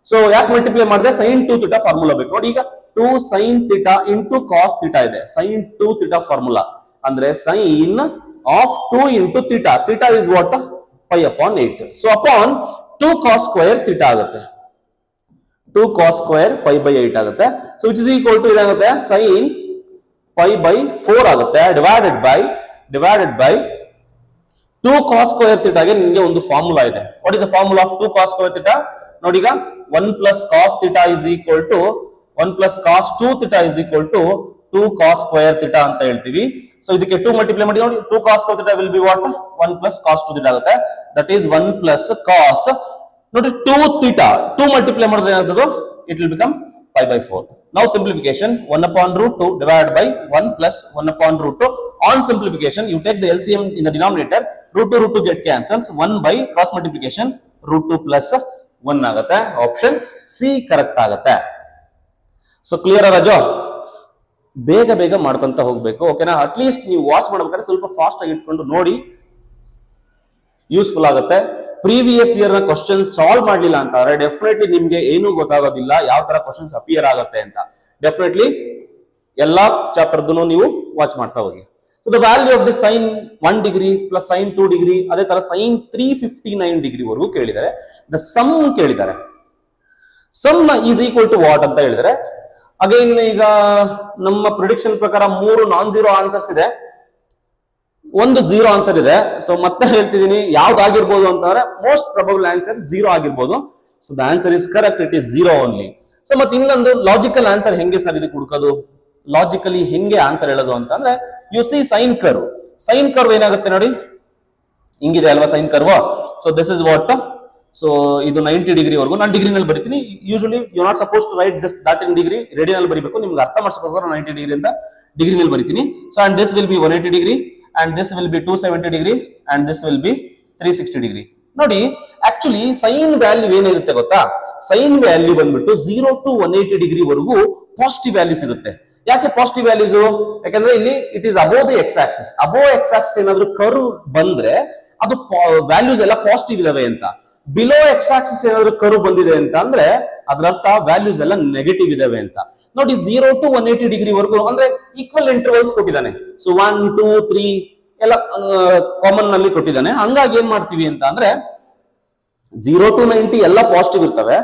Speaker 1: ಸೊ ಯಾಕೆ ಮಲ್ಟಿಪ್ಲೈ ಮಾಡಿದೆ? sin 2 theta ಫಾರ್ಮುಲಾ ಬೇಕು ನೋಡಿ. ಈಗ 2 sin theta into cos theta ಇದೆ. sin 2 theta ಫಾರ್ಮುಲಾ ಅಂದ್ರೆ sin of 2 into theta. Theta is what? Pi upon 8. So upon 2 cos square theta ಆಗುತ್ತೆ. 2 cos square pi by 8 ಆಗುತ್ತೆ. So which is equal to ಇದಾಗುತ್ತೆ sin pi by 4 ಆಗುತ್ತೆ divided by 2 cos square theta ಗೆ ನಿಮಗೆ ಒಂದು formula ಇದೆ. What is the formula of 2 cos square theta? ನೋಡಿ ಈಗ 1 plus cos theta is equal to 1 plus cos 2 theta is equal to 2 cos square theta ಅಂತ ಹೇಳ್ತೀವಿ. So ಇದಕ್ಕೆ 2 ಮಲ್ಟಿಪ್ಲೈ ಮಾಡಿ ನೋಡಿ, 2 cos square theta will be what? 1 plus cos 2 theta ಆಗುತ್ತೆ. That is 1 plus cos ನೋಡಿ 2 theta 2 multiply ಮಾಡಿದ್ರೆ ಏನಾಗ್ತದೆ? It will become pi by 4. Now simplification, 1 upon root 2 divided by 1 plus 1 upon root 2. On simplification, you take the LCM in the denominator, root 2 get cancels, 1 by cross multiplication root 2 plus 1 ಆಗುತ್ತೆ. Option C correct ಆಗುತ್ತೆ. So clear Raju? ಬೇಗ ಬೇಗ ಮಾಡ್ಕೊಂತ ಹೋಗ್ಬೇಕು, ಓಕೆನಾ? At least ನೀವು watch ಮಾಡ್ಬೇಕಾದ್ರೆ ಸ್ವಲ್ಪ ಫಾಸ್ಟ್ ಆಗಿ ಇಟ್ಕೊಂಡು ನೋಡಿ, ಯೂಸ್ಫುಲ್ ಆಗುತ್ತೆ. ಪ್ರೀವಿಯಸ್ ಇಯರ್ ನ ಕ್ವಶನ್ ಸಾಲ್ವ್ ಮಾಡ್ಲಿಲ್ಲ ಅಂತಂದ್ರೆ ಡೆಫಿನೆಟ್ಲಿ ನಿಮ್ಗೆ ಏನೂ ಗೊತ್ತಾಗೋದಿಲ್ಲ ಯಾವ ತರ ಕ್ವಶನ್ಸ್ ಅಪಿಯರ್ ಆಗುತ್ತೆ ಅಂತ. ಡೆಫಿನೆಟ್ಲಿ ಎಲ್ಲಾ ಚಾಪ್ಟರ್ದು ನೀವು ವಾಚ್ ಮಾಡ್ತಾ ಹೋಗಿ. So the value of the sin 1 degree plus sin 2 degree, ಅದೇ ತರ sin 359 ಡಿಗ್ರಿ ವರೆಗೂ ಕೇಳಿದ್ದಾರೆ. ದ ಸಮ್ ಕೇಳಿದ್ದಾರೆ. Sum is equal to what ಅಂತ ಹೇಳಿದ್ರೆ, ಅಗೈನ್ ಈಗ ನಮ್ಮ ಪ್ರಿಡಿಕ್ಷನ್ ಪ್ರಕಾರ 3 ನಾನ್ ಝೀರೋ ಆನ್ಸರ್ಸ್ ಇದೆ, 1 ಝೀರೋ ಆನ್ಸರ್ ಇದೆ. ಸೊ ಮತ್ತೆ ಹೇಳ್ತಿದ್ದೀನಿ ಯಾವ್ದಾಗಿರ್ಬೋದು ಅಂತಂದ್ರೆ ಮೋಸ್ಟ್ ಪ್ರೊಬಬಲ್ ಆನ್ಸರ್ 0 ಆಗಿರ್ಬೋದು. So the answer is correct, it is 0 only. So ಮತ್ತೆ ಇನ್ನೊಂದು ಲಾಜಿಕಲ್ ಆನ್ಸರ್ ಹೆಂಗೆ ಸರ್ ಇದಕ್ಕೆ ಹುಡುಕೋದು, ಲಾಜಿಕಲಿ ಹೆಂಗೆ ಆನ್ಸರ್ ಹೇಳೋದು ಅಂತಂದ್ರೆ, you see sine curve. Sine curve ಏನಾಗುತ್ತೆ ನೋಡಿ, ಹಿಂಗಿದೆ ಅಲ್ವಾ sine curve. So this is what, so ಇದು 90 ಡಿಗ್ರಿ ವರೆಗೂ ನಾನು ಡಿಗ್ರಿನಲ್ಲಿ ಬರೀತೀನಿ. Usually you not suppose to write this that in degree, ರೇಡಿಯನಲ್ಲಿ ಬರೀಬೇಕು. ನಿಮ್ಗೆ ಅರ್ಥ ಮಾಡಿಸೋಕೆ 90 ಡಿಗ್ರಿ ಅಂತ ಡಿಗ್ರಿನಲ್ಲಿ ಬರೀತೀನಿ. So and this will be 180 degree and this will be 270 degree and this will be 360 degree. ನೋಡಿ ಆಕ್ಚುಲಿ ಸೈನ್ ವ್ಯಾಲ್ಯೂ ಏನಿರುತ್ತೆ ಗೊತ್ತಾ, ಸೈನ್ ವ್ಯಾಲ್ಯೂ ಬಂದ್ಬಿಟ್ಟು 0 to 180 ಡಿಗ್ರಿ ವರೆಗೂ ಪಾಸಿಟಿವ್ ವ್ಯಾಲ್ಯೂಸ್ ಇರುತ್ತೆ. ಯಾಕೆ ಪಾಸಿಟಿವ್ ವ್ಯಾಲ್ಯೂಸ್? ಯಾಕಂದ್ರೆ ಇಲ್ಲಿ it is above the X Axis. Above X Axis ಏನಾದ್ರು ಕರ್ವ್ ಬಂದ್ರೆ ಅದು ವ್ಯಾಲ್ಯೂಸ್ ಎಲ್ಲ ಪಾಸಿಟಿವ್ ಇದಾವೆ ಅಂತ. ಬಿಲೋ ಎಕ್ಸ್ ಆಕ್ಸಿಸ್ ಏನಾದ್ರು ಕರ್ವ್ ಬಂದಿದೆ ಅಂತ ಅಂದ್ರೆ ಅದರರ್ಥ ವ್ಯಾಲ್ಯೂಸ್ ಎಲ್ಲ ನೆಗೆಟಿವ್ ಇದಾವೆ ಅಂತ. ನೋಡಿ 0 to 180 ಡಿಗ್ರಿ ವರೆಗೂ ಅಂದ್ರೆ ಈಕ್ವಲ್ ಇಂಟರ್ವಲ್ಸ್ ಕೊಟ್ಟಿದ್ದಾನೆ. ಸೊ 1 2 3 ಎಲ್ಲ ಕಾಮನ್ ನಲ್ಲಿ ಕೊಟ್ಟಿದ್ದಾನೆ. ಹಂಗಾಗಿ ಏನ್ ಮಾಡ್ತೀವಿ ಅಂತ ಅಂದ್ರೆ 0 to 90 ಎಲ್ಲ ಪಾಸಿಟಿವ್ ಇರ್ತವೆ.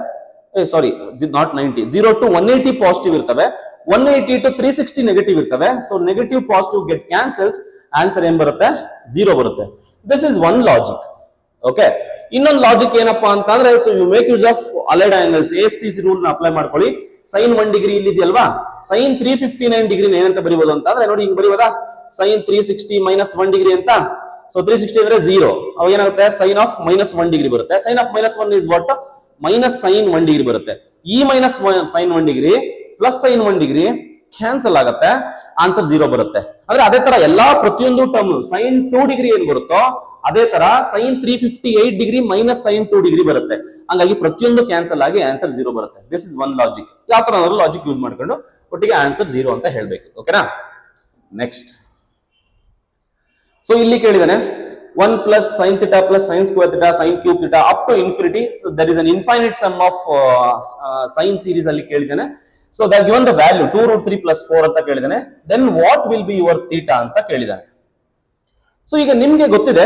Speaker 1: ಸಾರಿ, ನಾಟ್ 90, 0 to 180 ಪಾಸಿಟಿವ್ ಇರ್ತವೆ, 180 to 360 ನೆಗೆಟಿವ್ ಇರ್ತವೆ. So negative positive get cancels, answer ಏನ್ ಬರುತ್ತೆ? 0 ಬರುತ್ತೆ. This is one logic. Okay, ಇನ್ನೊಂದು ಲಾಜಿಕ್ ಏನಪ್ಪಾ ಅಂತ ಅಂದ್ರೆ, so you make use of allied angles, ASTC rule ನ ಅಪ್ಲೈ ಮಾಡ್ಕೊಳ್ಳಿ. sin 1 ಡಿಗ್ರಿ ಇಲ್ಲಿ ಇದೆಯಲ್ವಾ, sin 359 ಡಿಗ್ರಿ ಏನಂತ ಬರೀಬಹುದು ಅಂತ ಅಂದ್ರೆ ನೋಡಿ ಹಿಂಗ್ ಬರೀಬೋದಾ, sin 360 minus 1 ಡಿಗ್ರಿ ಅಂತ. ಸೊ 360 ಅಂದ್ರೆ 0, ಅವಾಗ ಏನಾಗುತ್ತೆ sin of minus 1 ಡಿಗ್ರಿ ಬರುತ್ತೆ. sin of minus 1 is what? minus sin 1 degree ಬರುತ್ತೆ. ಈ minus sin 1 degree plus sin 1 degree cancel ಆಗುತ್ತೆ, ಆನ್ಸರ್ 0 ಬರುತ್ತೆ. ಅಂದ್ರೆ ಅದೇ ತರ ಎಲ್ಲಾ ಪ್ರತಿಯೊಂದು ಟರ್ಮ್ sin 2 ಡಿಗ್ರಿ ಏನ್ ಬರುತ್ತೋ ಅದೇ ತರ sin 358 degree minus sin 2 degree ಬರುತ್ತೆ. ಹಂಗಾಗಿ ಪ್ರತಿಯೊಂದು ಕ್ಯಾನ್ಸಲ್ ಆಗಿ ಆನ್ಸರ್ 0 ಬರುತ್ತೆ. This is one logic. ಯಾವ ತರ ಲಾಜಿಕ್ ಯೂಸ್ ಮಾಡ್ಕೊಂಡು ಒಟ್ಟಿಗೆ ಆನ್ಸರ್ 0 ಅಂತ ಹೇಳ್ಬೇಕು. ಓಕೆನಾ? ನೆಕ್ಸ್ಟ್, ಸೊ ಇಲ್ಲಿ ಕೇಳಿದಾನೆ 1 plus sin theta plus sin square theta sin cube theta up to infinity. So there is an infinite sum of sin series ಅಲ್ಲಿ ಕೇಳಿದಾನೆ. So they are given the value 2 root 3 plus 4 ಅಂತ ಕೇಳಿದಾನೆ. Then what will be your theta ಅಂತ ಕೇಳಿದಾನೆ. So ಈಗ ನಿಮ್ಗೆ ಗೊತ್ತಿದೆ,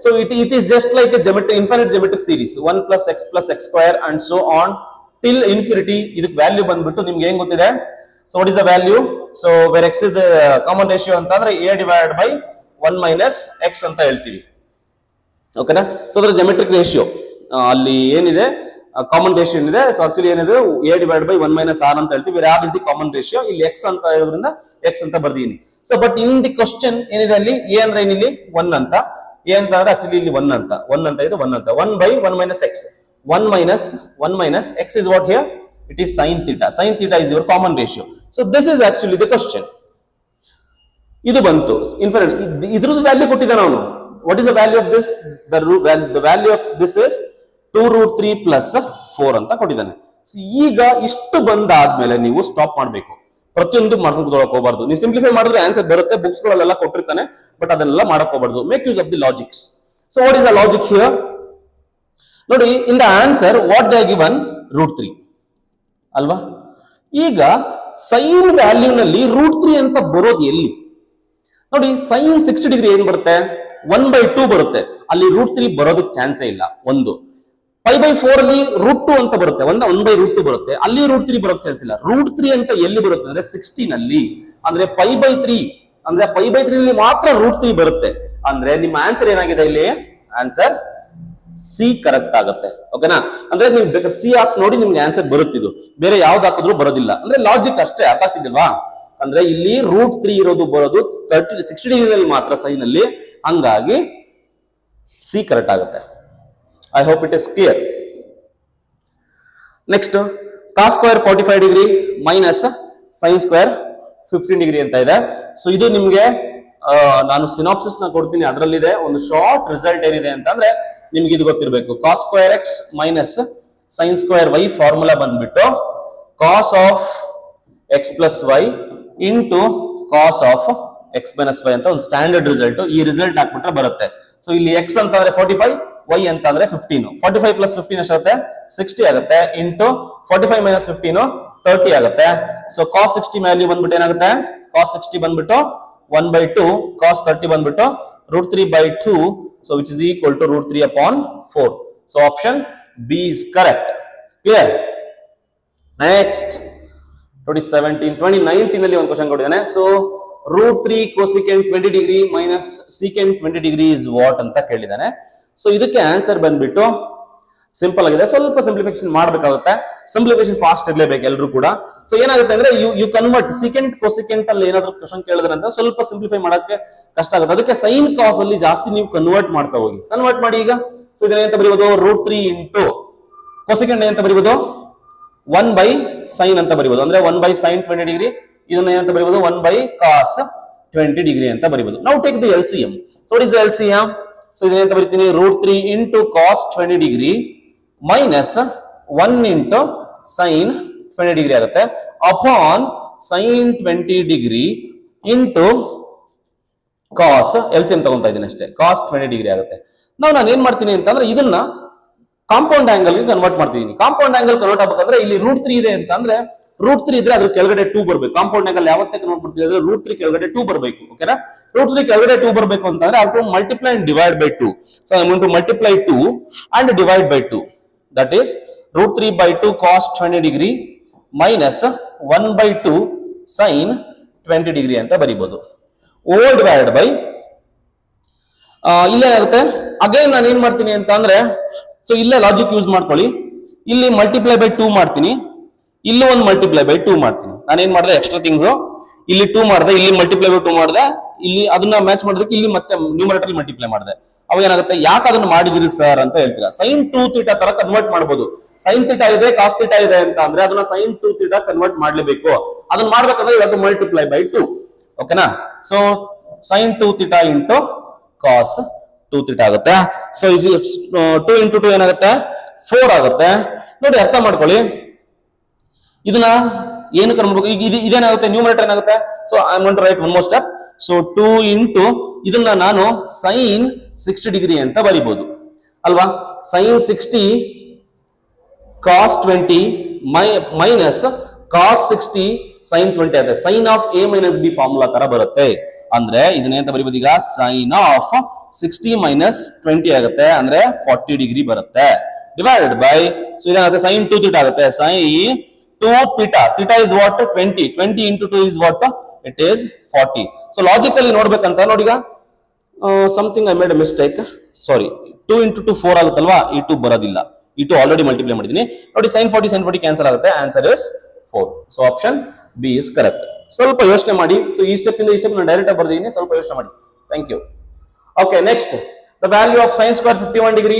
Speaker 1: so it is just like A infinite geometric series, 1 plus x square and so on till infinity. ಇದಕ್ಕೆ value ಬಂದ್ಬಿಟ್ಟು ನಿಮ್ಗೆ ಏನ್ ಗೊತ್ತಿದೆ? So what is the value? So where x is the common ratio ಅಂತ ಅಂದ್ರೆ a divided by 1 minus x ಅಂತ ಹೇಳ್ತೀವಿ. ಓಕೆನಾ? ಸೊ ಅದರ ಜಿಯೋಮೆಟ್ರಿಕ್ ರೇಷಿಯೋ ಅಲ್ಲಿ ಏನಿದೆ, ಕಾಮನ್ ರೇಷಿಯೋ ಏನಿದೆ, ಸೊ ಆಕ್ಚುಲಿ ಏನಿದೆ a divided by 1 minus r ಅಂತ ಹೇಳ್ತೀವಿ. r is the common ratio. ಇಲ್ಲಿ x ಅಂತ ಇರೋದ್ರಿಂದ x ಅಂತ ಬರ್ದೀನಿ. So but in the question ಏನಿದೆ ಅಲ್ಲಿ a ಅಂದ್ರೆ ಏನಿಲ್ಲಿ 1 ಅಂತ, a ಅಂತ ಅಂದ್ರೆ ಆಕ್ಚುಲಿ ಇಲ್ಲಿ 1 ಅಂತ ಇದು 1 ಅಂತ. 1 by 1 minus x, 1 minus x is what here? It is sin theta. Sin theta is your common ratio. So this is actually the question. ಇದು ಬಂತು ಇನ್ಫಿನಿಟ್, ಇದ್ರದ್ದು ವ್ಯಾಲ್ಯೂ ಕೊಟ್ಟಿದ್ದಾನೆ ಅವನು. What is the value of this? The value of this is 2√3 plus 4 ಅಂತ ಕೊಟ್ಟಿದ್ದಾನೆ. ಈಗ ಇಷ್ಟು ಬಂದಾದ್ಮೇಲೆ ನೀವು ಸ್ಟಾಪ್ ಮಾಡಬೇಕು, ಪ್ರತಿಯೊಂದು ಮಾಡ್ಕೊಂಡು ಹೋಗಬಾರ್ದು. ನೀವು ಸಿಂಪ್ಲಿಫೈ ಮಾಡಿದ್ರೆ ಆನ್ಸರ್ ಬರುತ್ತೆ, ಬುಕ್ಸ್ ಗಳಲ್ಲೆಲ್ಲ ಕೊಟ್ಟಿರ್ತಾನೆ, ಬಟ್ ಅದನ್ನೆಲ್ಲ ಮಾಡಕ್ ಹೋಗಬಾರ್ದು. Make use of the logics. So what is the logic here? ನೋಡಿ, in the answer what they given √3 ಅಲ್ವಾ? ಈಗ ಸೈನ್ ವ್ಯಾಲ್ಯೂ ನಲ್ಲಿ √3 ಅಂತ ಬರೋದು ಎಲ್ಲಿ? ನೋಡಿ, ಸೈನ್ 60 ಡಿಗ್ರಿ ಏನ್ ಬರುತ್ತೆ? 1/2 ಬರುತ್ತೆ. ಅಲ್ಲಿ √3 ಬರೋದಕ್ಕೆ ಚಾನ್ಸೇ ಇಲ್ಲ. ಒಂದು π/4 ಅಲ್ಲಿ √2 ಅಂತ ಬರುತ್ತೆ, 1/√2 ಬರುತ್ತೆ, ಅಲ್ಲಿ √3 ಬರೋಕ್ ಚಾನ್ಸ್ ಇಲ್ಲ. √3 ಅಂತ ಎಲ್ಲಿ ಬರುತ್ತೆ ಅಂದ್ರೆ 16 ನಲ್ಲಿ, ಅಂದ್ರೆ π/3, ಅಂದ್ರೆ π/3 ನಲ್ಲಿ ಮಾತ್ರ √3 ಬರುತ್ತೆ. ಅಂದ್ರೆ ನಿಮ್ಮ ಆನ್ಸರ್ ಏನಾಗಿದೆ ಇಲ್ಲಿ? ಆನ್ಸರ್ ಸಿ ಕರೆಕ್ಟ್ ಆಗುತ್ತೆ. ಓಕೆನಾ? ಅಂದ್ರೆ ನೀವು ಬೇಕಾದ್ರೆ ಸಿ ಹಾಕಿ ನೋಡಿ, ನಿಮ್ಗೆ ಆನ್ಸರ್ ಬರುತ್ತಿದ್ದು. ಬೇರೆ ಯಾವ್ದು ಹಾಕಿದ್ರು ಬರೋದಿಲ್ಲ. ಅಂದ್ರೆ ಲಾಜಿಕ್ ಅಷ್ಟೇ, ಅರ್ಥ ಆಗ್ತಿದ್ದಿಲ್ವಾ? ಅಂದ್ರೆ ಇಲ್ಲಿ √3 ಇರೋದು ಬರೋದು 60 ಡಿಗ್ರಿನಲ್ಲಿ ಮಾತ್ರ ಸೈನ್ ಅಲ್ಲಿ, ಹಂಗಾಗಿ ಸಿ ಕರೆಕ್ಟ್ ಆಗುತ್ತೆ. I hope it is clear. Next, cos square 45 degree minus sine square 15 degree ಅಂತ ಇದೆ. ಸೊ ಇದು ನಿಮ್ಗೆ ನಾನು ಸಿನಾಪ್ಸಿಸ್ ನ ಕೊಡ್ತೀನಿ, ಅದರಲ್ಲಿದೆ ಒಂದು ಶಾರ್ಟ್ ರಿಸಲ್ಟ್ ಏನಿದೆ ಅಂತಂದ್ರೆ ನಿಮ್ಗೆ ಇದು ಗೊತ್ತಿರಬೇಕು. Cos square x minus sine square y formula ಬಂದ್ಬಿಟ್ಟು cos of x plus y into cos of x minus y ಅಂತ ಒಂದು ಸ್ಟ್ಯಾಂಡರ್ಡ್ ರಿಸಲ್ಟ್. ಈ ರಿಸಲ್ಟ್ ಹಾಕ್ಬಿಟ್ರೆ ಬರುತ್ತೆ. ಸೊ ಇಲ್ಲಿ ಎಕ್ಸ್ ಅಂತಂದ್ರೆ 45, ವೈ ಅಂತ ಅಂದ್ರೆ 15. 45 ಪ್ಲಸ್ 15 ಎಷ್ಟಾಗುತ್ತೆ? 60 ಆಗುತ್ತೆ. ಇಂಟು 45 ಮೈನಸ್ 15 30 ಆಗುತ್ತೆ. ಸೊ ಕಾಸ್ 60 ವ್ಯಾಲ್ಯೂ ಬಂದ್ಬಿಟ್ಟು ಏನಾಗುತ್ತೆ? ಕಾಸ್ 60 ಬಂದ್ಬಿಟ್ಟು 1/2, ಕಾಸ್ 30 ಬಂದ್ಬಿಟ್ಟು √3/2. So which is equal to √3 upon 4. So option B is correct. Clear? Next, 2017, 2019 ಅಲ್ಲಿ ಒಂದು ಕ್ವೆಶ್ಚನ್ ಕೊಟ್ಟಿದ್ದಾನೆ. So √3 cosecant 20 degree minus secant 20 degree is what ಅಂತ ಕೇಳಿದ್ದಾನೆ. ಸೊ ಇದಕ್ಕೆ ಆನ್ಸರ್ ಬಂದ್ಬಿಟ್ಟು ಸಿಂಪಲ್ ಆಗಿದೆ. ಸ್ವಲ್ಪ ಸಿಂಪ್ಲಿಫಿಕೇಶನ್ ಮಾಡಬೇಕಾಗುತ್ತೆ. ಸಿಂಪ್ಲಿಫಿಕೇಶನ್ ಫಾಸ್ಟ್ ಇರಲೇಬೇಕು ಎಲ್ಲರೂ ಕೂಡ. ಸೊ ಏನಾಗುತ್ತೆ ಅಂದ್ರೆ ಯು ಕನ್ವರ್ಟ್ ಸೀಕೆಂಟ್ ಕೋಸಿಕೆಂಟ್ ಅಲ್ಲಿ ಏನಾದ್ರು ಕ್ವೆಶ್ಚನ್ ಕೇಳಿದ್ರೆ ಅಂತ ಸ್ವಲ್ಪ ಸಿಂಪ್ಲಿಫೈ ಮಾಡಕ್ಕೆ ಕಷ್ಟ ಆಗುತ್ತೆ. ಅದಕ್ಕೆ ಸೈನ್ ಕಾಸ್ ಅಲ್ಲಿ ಜಾಸ್ತಿ ನೀವು ಕನ್ವರ್ಟ್ ಮಾಡ್ತಾ ಹೋಗಿ. ಕನ್ವರ್ಟ್ ಮಾಡಿ ಈಗ. ಸೊ ಇದನ್ನ ಬರೀಬಹುದು √3 ಇಂಟು ಕೋಸಿಕೆಂಟ್ ಏನಂತ ಬರೀಬಹುದು 1/sin ಅಂತ ಬರೀಬಹುದು. ಅಂದ್ರೆ 1/sin 20 ಡಿಗ್ರಿ. ಇದನ್ನ ಏನಂತ ಬರೀಬಹುದು? 1/cos 20 ಡಿಗ್ರಿ ಅಂತ ಬರೀಬಹುದು. ನಾವು take the LCM. So what is the LCM? ಸೊ ಇದನ್ನ ಬರೀತೀನಿ √3 into cos 20 degree minus 1 into sin 20 degree ಆಗುತ್ತೆ upon sin 20 degree into cos. LCM ತಗೊಂತಾ ಇದ್ದೀನಿ ಅಷ್ಟೇ. cos 20 ಡಿಗ್ರಿ ಆಗುತ್ತೆ. ನಾನು ಏನ್ ಮಾಡ್ತೀನಿ ಅಂತಂದ್ರೆ ಇದನ್ನ ಕಾಂಪೌಂಡ್ ಆಂಗಲ್ ಗೆ ಕನ್ವರ್ಟ್ ಮಾಡ್ತಿದ್ದೀನಿ. ಕಾಂಪೌಂಡ್ ಆಂಗಲ್ ಕನ್ವರ್ಟ್ ಆಗ್ಬೇಕಂದ್ರೆ ಇಲ್ಲಿ √3 ಇದೆ ಅಂತಂದ್ರೆ √3 ಇದ್ರೆ ಅದ್ರ ಕೆಳಗಡೆ 2 ಬರ್ಬೇಕು. ಕಾಂಪೌಂಡ್ ಆಂಗಲ್ ಯಾವತ್ತೇ ಕನ್ವರ್ಟ್ ಮಾಡ್ತೀವಿ ಅಂದ್ರೆ √3 ಕೆಳಗಡೆ 2 ಬರಬೇಕು. ಓಕೆನಾ? √3 ಕೆಳಗಡೆ 2 ಬರಬೇಕು ಅಂತಂದ್ರೆ I have to multiply and divide by 2. So I am going to multiply 2 and divide by 2. That is √3/2 cos 20 degree minus 1/2 sin 20 degree ಅಂತ ಬರೀಬಹುದು. All divided by ಇಲ್ಲೇ ಆಗುತ್ತೆ. ಅಗೈನ್ ನಾನು ಏನ್ ಮಾಡ್ತೀನಿ ಅಂತ ಅಂದ್ರೆ, ಸೊ ಇಲ್ಲೇ ಲಾಜಿಕ್ ಯೂಸ್ ಮಾಡ್ಕೊಳ್ಳಿ. ಇಲ್ಲಿ ಮಲ್ಟಿಪ್ಲೈ ಬೈ 2 ಮಾಡ್ತೀನಿ, ಇಲ್ಲಿ ಒಂದು ಮಲ್ಟಿಪ್ಲೈ ಬೈ 2 ಮಾಡ್ತೀನಿ. ನಾನೇನ್ ಮಾಡಿದೆ? ಎಕ್ಸ್ಟ್ರಾ ಥಿಂಗ್ಸ್ ಇಲ್ಲಿ 2 ಮಾಡಿದೆ, ಇಲ್ಲಿ ಮಲ್ಟಿಪ್ಲೈ ಬೈ 2 ಮಾಡಿದೆ, ಇಲ್ಲಿ ಅದನ್ನ ಮ್ಯಾಚ್ ಮಾಡೋದಕ್ಕೆ ಇಲ್ಲಿ ಮತ್ತೆ ನ್ಯೂಮರೇಟರ್ ಮಲ್ಟಿಪ್ಲೈ ಮಾಡಿದೆ. ಅವಾಗ ಏನಾಗುತ್ತೆ? ಯಾಕೆ ಅದನ್ನ ಮಾಡಿದಿರಿ ಸರ್ ಅಂತ ಹೇಳ್ತೀರಾ. sin 2θ ತರ ಕನ್ವರ್ಟ್ ಮಾಡಬಹುದು. sin θ ಇದೆ, cos θ ಇದೆ ಅಂತ ಅಂದ್ರೆ ಅದನ್ನ sin 2θ ಕನ್ವರ್ಟ್ ಮಾಡ್ಲೇಬೇಕು. ಅದನ್ನ ಮಾಡ್ಬೇಕಂದ್ರೆ you have to multiply by 2. ಓಕೆನಾ? ಸೊ sin 2θ ಇಂಟು cos 2θ ಆಗುತ್ತೆ. ಸೊ 2 ಇಂಟು 2 ಏನಾಗುತ್ತೆ? 4 ಆಗುತ್ತೆ. ನೋಡಿ, ಅರ್ಥ ಮಾಡ್ಕೊಳ್ಳಿ. ಇದನ್ನ ಏನು ಕನ್ವರ್ಟ್ ಈಗ ಇದೇನಾಗುತ್ತೆ? ನ್ಯೂಮರೇಟರ್ ಏನಾಗುತ್ತೆ? So I am going to write one more step. So 2 into ಇದನ್ನ ನಾನು sin 60 ಡಿಗ್ರಿ ಅಂತ ಬರೀಬಹುದು ಅಲ್ವಾ? sin 60 cos 20 minus cos 60 sin 20 ಆಗುತ್ತೆ. sin of a minus b formula ತರ ಬರುತ್ತೆ. ಅಂದ್ರೆ ಇದನ್ನ ಅಂತ ಬರೀಬಹುದು ಈಗ sin ಆಫ್ 60 ಮೈನಸ್ 20 ಆಗುತ್ತೆ, ಅಂದ್ರೆ 40 ಡಿಗ್ರಿ ಬರುತ್ತೆ. ಡಿವೈಡೆಡ್ ಬೈ, ಸೊ ಇದಾಗುತ್ತೆ sin 2θ ಆಗುತ್ತೆ. sin 2θ, θ is what? 20. 20 into 2 is what? It is 40. So logically ನೋಡ್ಬೇಕಂತ ನೋಡಿ, ಈಗ something I made a mistake. Sorry, 2 into 2 4 ಆಗುತ್ತಲ್ವಾ? ಈ 2 ಬರೋದಿಲ್ಲ. ಈ 2 ಆಲ್ರೆಡಿ ಮಲ್ಟಿಪ್ಲೈ ಮಾಡಿದ್ದೀನಿ. ನೋಡಿ, sin 40 ಕ್ಯಾನ್ಸಲ್ ಆಗುತ್ತೆ. Answer is 4. So option B is correct. ಸ್ವಲ್ಪ ಯೋಚನೆ ಮಾಡಿ. ಸೊ ಈ ಸ್ಟೆಪ್ ಇಂದ ಈ ಸ್ಟೆಪ್ ನಾನು ಡೈರೆಕ್ಟ್ ಆಗಿ ಬರ್ದಿದ್ದೀನಿ, ಸ್ವಲ್ಪ ಯೋಚನೆ ಮಾಡಿ. Thank you. Okay, next, the value of sin square 51 degree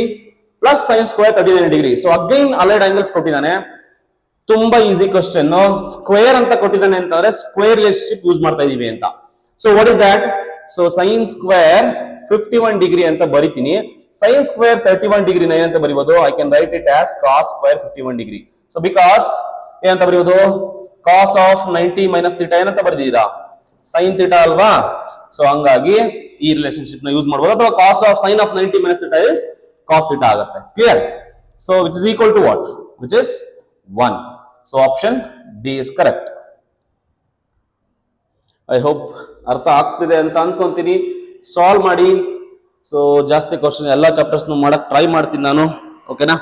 Speaker 1: plus sin square 39 degree. So again allied angles ಕೊಟ್ಟಿದ್ದಾನೆ. ತುಂಬಾ ಈಸಿ ಕ್ವಶನ್. ಸ್ಕ್ವೇರ್ ಅಂತ ಕೊಟ್ಟಿದ್ದಾನೆ ಅಂತಂದ್ರೆ ಸ್ಕ್ವೇರ್ ರಿಲೇಶನ್ಶಿಪ್ ಯೂಸ್ ಮಾಡ್ತಾ ಇದೀವಿ ಅಂತ. So what is that? So sine square 51 degree ಅಂತ ಬರಿತೀನಿ. ಸೈನ್ ಸ್ಕ್ವೇರ್ 31 ಡಿಗ್ರಿ ಏನಂತ ಬರೀಬಹುದು? I can write it as cos square 51 degree. So because ಏನಂತ ಬರೀಬಹುದು? ಕಾಸ್ ಆಫ್ 90 ಮೈನಸ್ ಥೀಟಾ ಏನಂತ ಬರೆದಿದ್ದೀರಾ? ಸೈನ್ ಥೀಟಾ ಅಲ್ವಾ? ಸೊ ಹಂಗಾಗಿ ಈ ರಿಲೇಶನ್ಶಿಪ್ ನ ಯೂಸ್ ಮಾಡಬಹುದು. ಅಥವಾ cos of sine of 90 minus theta is cos theta ಆಗುತ್ತೆ. Clear? So which is equal to what? Which is 1. So option D is correct. I hope ಅರ್ಥ ಆಗ್ತಿದೆ ಅಂತ ಅನ್ಕೊಂತೀನಿ. ಸಾಲ್ವ್ ಮಾಡಿ. ಸೊ ಜಾಸ್ತಿ ಕ್ವಶನ್ ಎಲ್ಲ ಚಾಪ್ಟರ್ಸ್ ಮಾಡಕ್ ಟ್ರೈ ಮಾಡ್ತೀನಿ ನಾನು. ಓಕೆನಾ?